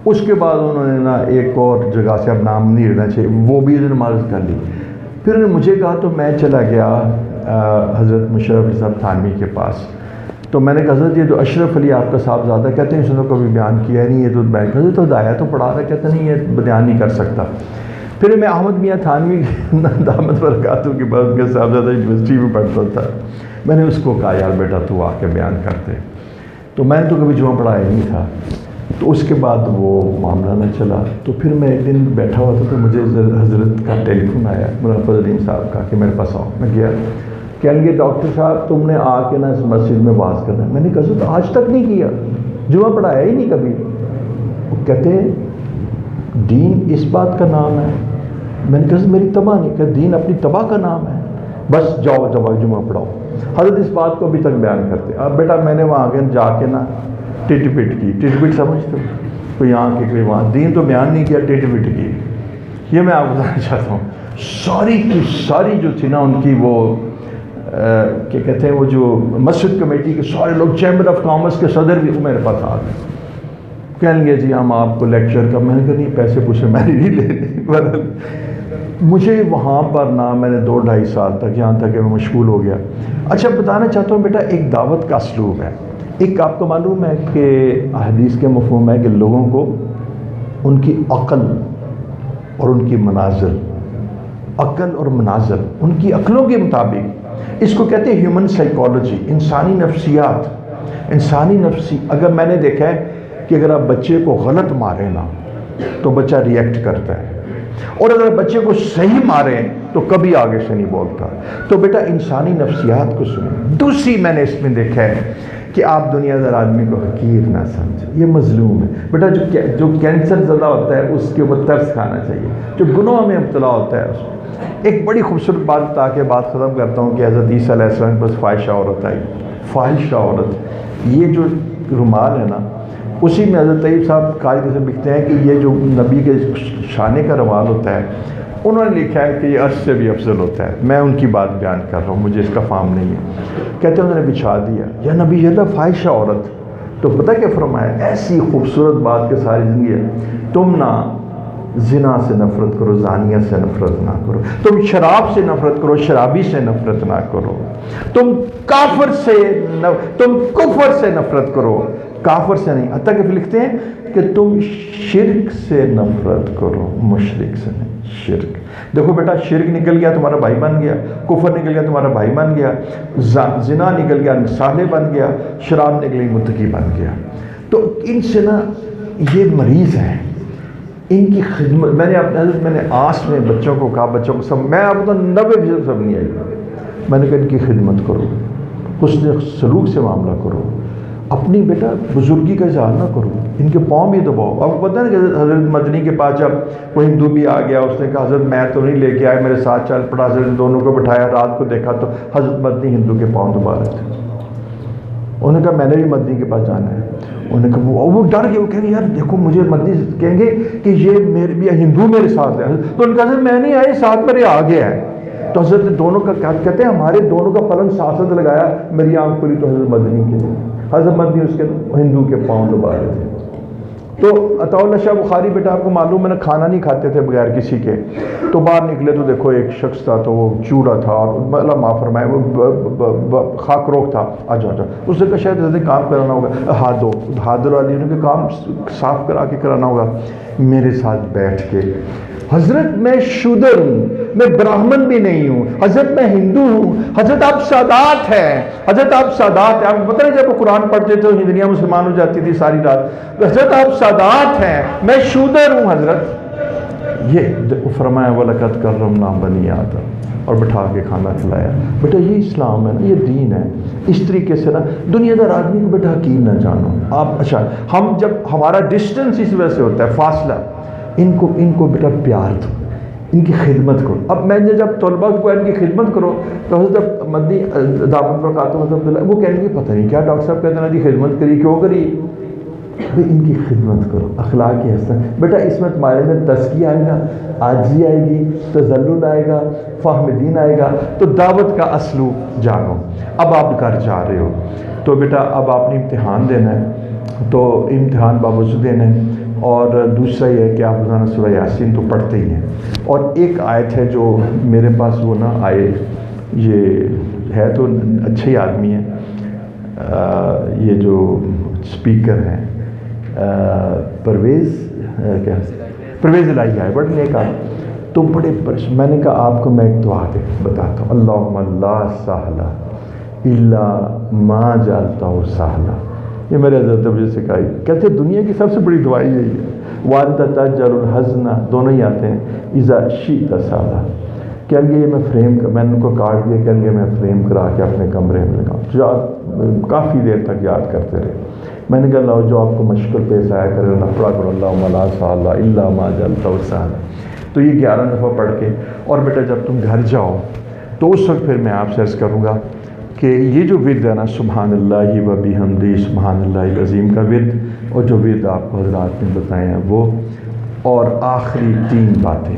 اس کے بعد انہوں نے نا ایک اور جگہ سے, اب نام نہیں لینا چاہیے, وہ بھی انہوں نے معذرت کر لی. پھر انہوں نے مجھے کہا, تو میں چلا گیا حضرت مشرف صاحب تھانوی کے پاس. تو میں نے کہا حضرت یہ تو اشرف علی آپ کا صاحبزادہ کہتے ہیں اس نے تو کبھی بیان کیا نہیں، یہ تو میں حضرت تو ہدایت تو پڑھا رہا، کہتے نہیں یہ بیان نہیں کر سکتا۔ پھر میں احمد میاں تھانوی دامت برکاتہ کے بعد کے صاحبزادہ یونیورسٹی میں پڑھتا تھا، میں نے اس کو کہا یار بیٹا تو آ کے بیان کرتے، تو میں نے تو کبھی جمعہ پڑھایا نہیں تھا۔ تو اس کے بعد وہ معاملہ نہ چلا، تو پھر میں ایک دن بیٹھا ہوا تھا تو مجھے حضرت کا ٹیلی فون آیا مرافض علیم صاحب کا کہ میرے پاس آؤ۔ میں گیا، کہنے لگے ڈاکٹر صاحب تم نے آ کے نا اس مسجد میں واز کرنا ہے۔ میں نے کہا تو آج تک نہیں کیا، جمعہ پڑھایا ہی نہیں کبھی۔ وہ کہتے ہیں دین اس بات کا نام ہے۔ میں نے کہا میری تباہ نہیں، کہ دین اپنی تباہ کا نام ہے، بس جاؤ جمعہ پڑھاؤ۔ حضرت اس بات کو ابھی تک بیان کرتے۔ اب بیٹا میں نے وہاں آگے جا کے نا ٹٹ پٹ کی، ٹٹ پٹ سمجھتے ہو، کوئی یہاں کی کوئی وہاں، دین تو بیان نہیں کیا، ٹٹ پٹ کی۔ یہ میں آپ کو بتانا چاہتا ہوں، ساری کی ساری جو تھی نا ان کی وہ کیا کہتے ہیں وہ جو مسجد کمیٹی کے سارے لوگ، چیمبر آف کامرس کے صدر بھی میرے پاس آ گئے، کہنے لگے جی ہم آپ کو لیکچر کا۔ میں نے کہا نہیں پیسے پوچھے میں نہیں لینے۔ مجھے وہاں پر نا میں نے 2-2.5 سال تک یہاں تک کہ میں مشغول ہو گیا۔ اچھا بتانا چاہتا ہوں بیٹا ایک دعوت کا اسلوب ہے، ایک آپ کو معلوم ہے کہ حدیث کے مفہوم ہے کہ لوگوں کو ان کی عقل اور ان کی منازل، عقل اور منازل ان کی عقلوں کے مطابق، اس کو کہتے ہیں ہیومن سائیکالوجی، انسانی نفسیات، انسانی نفسی۔ اگر میں نے دیکھا ہے کہ اگر آپ بچے کو غلط ماریں نا تو بچہ ریئیکٹ کرتا ہے، اور اگر بچے کو صحیح ماریں تو کبھی آگے سے نہیں بولتا۔ تو بیٹا انسانی نفسیات کو سنیں۔ دوسری میں نے اس میں دیکھا ہے کہ آپ دنیا دار آدمی کو حقیر نہ سمجھیں، یہ مظلوم ہے بیٹا۔ جو کینسر زدہ ہوتا ہے اس کے اوپر ترس کھانا چاہیے، جو گناہ میں مبتلا ہوتا ہے اس کو۔ ایک بڑی خوبصورت بات بتا کے بات ختم کرتا ہوں کہ حضرت عیسیٰ علیہ السلام کے پاس فاحشہ عورت آئی، فاحشہ عورت۔ یہ جو رومال ہے نا اسی میں حضرت طیب صاحب قائد سے لکھتے ہیں کہ یہ جو نبی کے شانے کا رومال ہوتا ہے انہوں نے لکھا ہے کہ یہ عرش سے بھی افضل ہوتا ہے۔ میں ان کی بات بیان کر رہا ہوں، مجھے اس کا فہم نہیں ہے۔ کہتے ہیں انہوں نے بچھا دیا، یا نبی یہ فاحشہ عورت۔ تو پتہ کیا فرمایا؟ ایسی خوبصورت بات کہ ساری زندگی ہے، تم نہ زنا سے نفرت کرو، زانیہ سے نفرت نہ کرو، تم شراب سے نفرت کرو، شرابی سے نفرت نہ کرو، تم کافر سے تم کفر سے نفرت کرو، کافر سے نہیں۔ حتیٰ کہ لکھتے ہیں کہ تم شرک سے نفرت کرو، مشرک سے نہیں، شرک۔ دیکھو بیٹا شرک نکل گیا تمہارا بھائی بن گیا، کفر نکل گیا تمہارا بھائی بن گیا، زنا نکل گیا صالح بن گیا، شراب نکلی متقی بن گیا۔ تو ان سے نا یہ مریض ہیں، ان کی خدمت میں نے آس میں بچوں کو کہا، بچوں کو سب میں آپ کو 90% سب نہیں آئی، میں نے کہا ان کی خدمت کرو، حسن سلوک سے معاملہ کرو، اپنی بیٹا بزرگی کا اظہار نہ کرو، ان کے پاؤں بھی دباؤ۔ آپ کو پتہ ہے کہ حضرت مدنی کے پاس جب کوئی ہندو بھی آ گیا، اس نے کہا حضرت میں تو نہیں لے کے آئے، میرے ساتھ چل پڑا۔ حضرت دونوں کو بٹھایا، رات کو دیکھا تو حضرت مدنی ہندو کے پاؤں دبا رہے تھے۔ انہوں نے کہا میں نے بھی مدنی کے پاس جانا ہے۔ انہوں نے کہا وہ ڈر گئے، وہ کہیں گے یار دیکھو مجھے مدنی کہیں گے کہ یہ میرے ہندو میرے ساتھ ہے، تو ان کا حضرت میں نہیں آئے، ساتھ میرے آ گیا ہے۔ تو حضرت دونوں کا کہتے ہیں ہمارے دونوں کا پلنگ ساتھ لگایا، میری آنکھ کھلی تو حضرت مدنی کے، حضرت مدنی اس کے ہندو کے پاؤں دبا رہے تھے۔ تو عطا اللہ شاہ بخاری بیٹا آپ کو معلوم ہے نا کھانا نہیں کھاتے تھے بغیر کسی کے، تو باہر نکلے تو دیکھو ایک شخص تھا تو وہ چوڑا تھا، اور اللہ معاف فرمائے وہ خاک روک تھا، آجا اس نے کہا شاید حضرت کام کرانا ہوگا، ہاتھ دھو لیے کہ کام صاف کرا کے کرانا ہوگا۔ میرے ساتھ بیٹھ کے حضرت میں شودر ہوں، میں براہمن بھی نہیں ہوں، حضرت میں ہندو ہوں، حضرت آپ سادات ہیں، حضرت آپ سادات ہیں۔ آپ کو پتہ ہے جب وہ قرآن پڑھتے تھے تو دنیا مسلمان ہو جاتی تھی ساری رات، حضرت آپ سادات ہیں، میں شودر ہوں حضرت۔ یہ فرمایا وَلَقَدْ كَرَّمْنَا بَنِي آدَمَ، اور بٹھا کے کھانا کھلایا۔ بیٹا یہ اسلام ہے نا، یہ دین ہے۔ اس طریقے سے نا دنیا دار آدمی کو بیٹا حقیر نہ جانو آپ۔ اچھا ہم جب ہمارا ڈسٹنس اس وجہ سے ہوتا ہے، فاصلہ، ان کو بیٹا پیار دو، ان کی خدمت کرو۔ اب میں نے جب طلباء کو ان کی خدمت کرو تو حضرت مدنی دامت برکاتہ وہ کہیں گے پتہ نہیں کیا ڈاکٹر صاحب کہتے ہیں جی خدمت کری، کیوں کری؟ بھئی ان کی خدمت کرو، اخلاقی حسن بیٹا، اس میں تمہارے اندر تزکیہ آئے گا، عاجزی آئے گی، تذلل آئے گا، فہم دین آئے گا۔ تو دعوت کا اسلوب جانو۔ اب آپ گھر جا رہے ہو تو بیٹا اب آپ نے امتحان دینا ہے، تو امتحان باوضو دینا ہے، اور دوسرا یہ ہے کہ آپ روزانہ سورہ یاسین تو پڑھتے ہی ہیں۔ اور ایک آیت ہے جو میرے پاس وہ نہ آئے، یہ ہے تو اچھے آدمی ہے، یہ جو اسپیکر ہیں پرویز الہی آئے، بڑے نیک آئے، تو بڑے میں نے کہا آپ کو میں ایک دعا بتاتا ہوں، اللہم لا سہلا الا ما جعلتہ سہلا. یہ میرے حضرت ابو سکھائی کہتے ہیں دنیا کی سب سے بڑی دعا یہی ہے، وَأَنْتَ تَجْعَلُ الْحَزْنَ، دونوں ہی آتے ہیں، اِذَا شِئْتَ سَهْلًا. کہیں گے یہ میں فریم میں نے ان کو کاٹ دیا، کہیں گے میں فریم کرا کے اپنے کمرے میں لگاؤں. کافی دیر تک یاد کرتے رہے. میں نے کہا اللہ جو آپ کو مشکل پیش آیا کرے نہ پڑھا کرو اللہم لا سہلا الا ما جعلتہ سہلا. تو یہ 11 دفعہ پڑھ کے، اور بیٹا جب تم گھر جاؤ تو اس وقت پھر میں آپ سے عرض کروں گا کہ یہ جو ورد ہے نا سبحان اللہ و بحمدہ سبحان اللہ العظیم کا ورد، اور جو ورد آپ کو حضرات نے بتائے ہیں وہ، اور آخری 3 باتیں،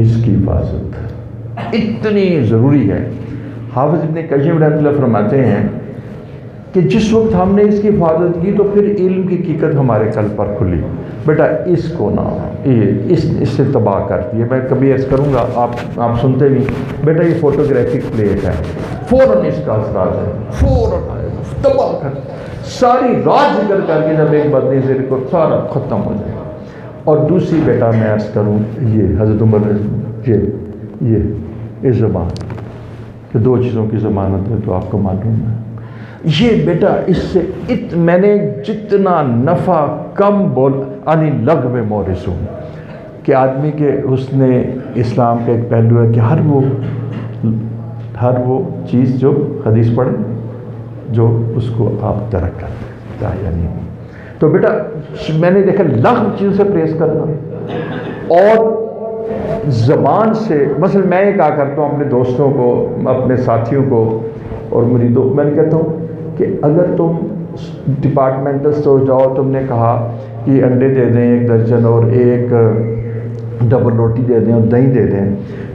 اس کی حفاظت اتنی ضروری ہے. حافظ ابن کثیر رحمۃ اللہ فرماتے ہیں کہ جس وقت ہم نے اس کی حفاظت کی تو پھر علم کی حقیقت ہمارے قلب پر کھلی. بیٹا اس کو نہ اس سے تباہ کرتی ہے. میں کبھی عرض کروں گا، آپ سنتے بھی، بیٹا یہ فوٹوگرافک پلیٹ ہے، فوراً اس کا اثرات ہے، فوراً تباہ کر، ساری رات ذکر کر کے جب ایک بدنی سے کو سارا ختم ہو جائے. اور دوسری بیٹا میں عرض کروں، یہ حضرت عمر یہ زبان کہ 2 چیزوں کی ضمانت ہے تو آپ کو معلوم ہے. یہ بیٹا اس سے میں نے جتنا نفع کم انی لغو مورث ہوں کہ آدمی کے حسن اسلام کا ایک پہلو ہے کہ ہر وہ چیز جو حدیث پڑھے جو اس کو آپ ترک کرتے یا نہیں. تو بیٹا میں نے دیکھا لغو چیز سے پریس کرنا، اور زبان سے مثلا میں یہ کہا کرتا ہوں اپنے دوستوں کو، اپنے ساتھیوں کو اور مریدوں، میں نے کہتا ہوں کہ اگر تم ڈپارٹمنٹل اسٹور جاؤ، تم نے کہا کہ انڈے دے دیں 1 درجن اور 1 ڈبل روٹی دے دیں اور دہی دے دیں،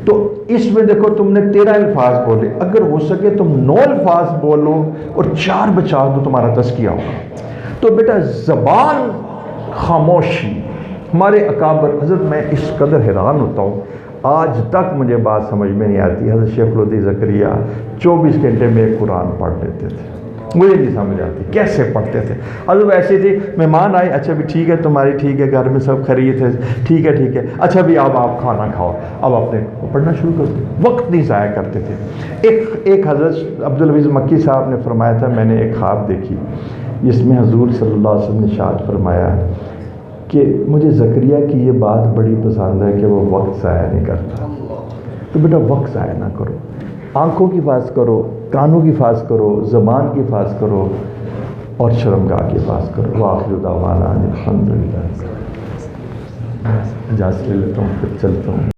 تو اس میں دیکھو تم نے 13 الفاظ بولے، اگر ہو سکے تم 9 الفاظ بولو اور 4 بچا دو، تمہارا تزکیہ ہوگا. تو بیٹا زبان خاموشی، ہمارے اکابر حضرت، میں اس قدر حیران ہوتا ہوں، آج تک مجھے بات سمجھ میں نہیں آتی. حضرت شیخ الہدی زکریا 24 گھنٹے میں ایک قرآن پڑھ لیتے تھے، مجھے نہیں سمجھ آتی کیسے پڑھتے تھے. حضرت ایسے تھے، مہمان آئے، اچھا بھی ٹھیک ہے تمہاری ٹھیک ہے، گھر میں سب خیریت ہے، ٹھیک ہے، اچھا بھی اب آپ کھانا کھاؤ، اب اپنے پڑھنا شروع کر دو، وقت نہیں ضائع کرتے تھے. ایک حضرت عبدالحفیظ مکی صاحب نے فرمایا تھا، میں نے ایک خواب دیکھی جس میں حضور صلی اللہ علیہ وسلم نے ارشاد فرمایا کہ مجھے زکریا کی یہ بات بڑی پسند ہے کہ وہ وقت ضائع نہیں کرتا. تو بیٹا وقت ضائع نہ کرو، آنکھوں کی حفاظت کرو، کانوں کی حفاظت کرو، زبان کی حفاظت کرو، اور شرمگاہ کی حفاظت کرو. وآخر دعوانا الحمدللہ. اجازت لے لیتا ہوں، پھر چلتا ہوں.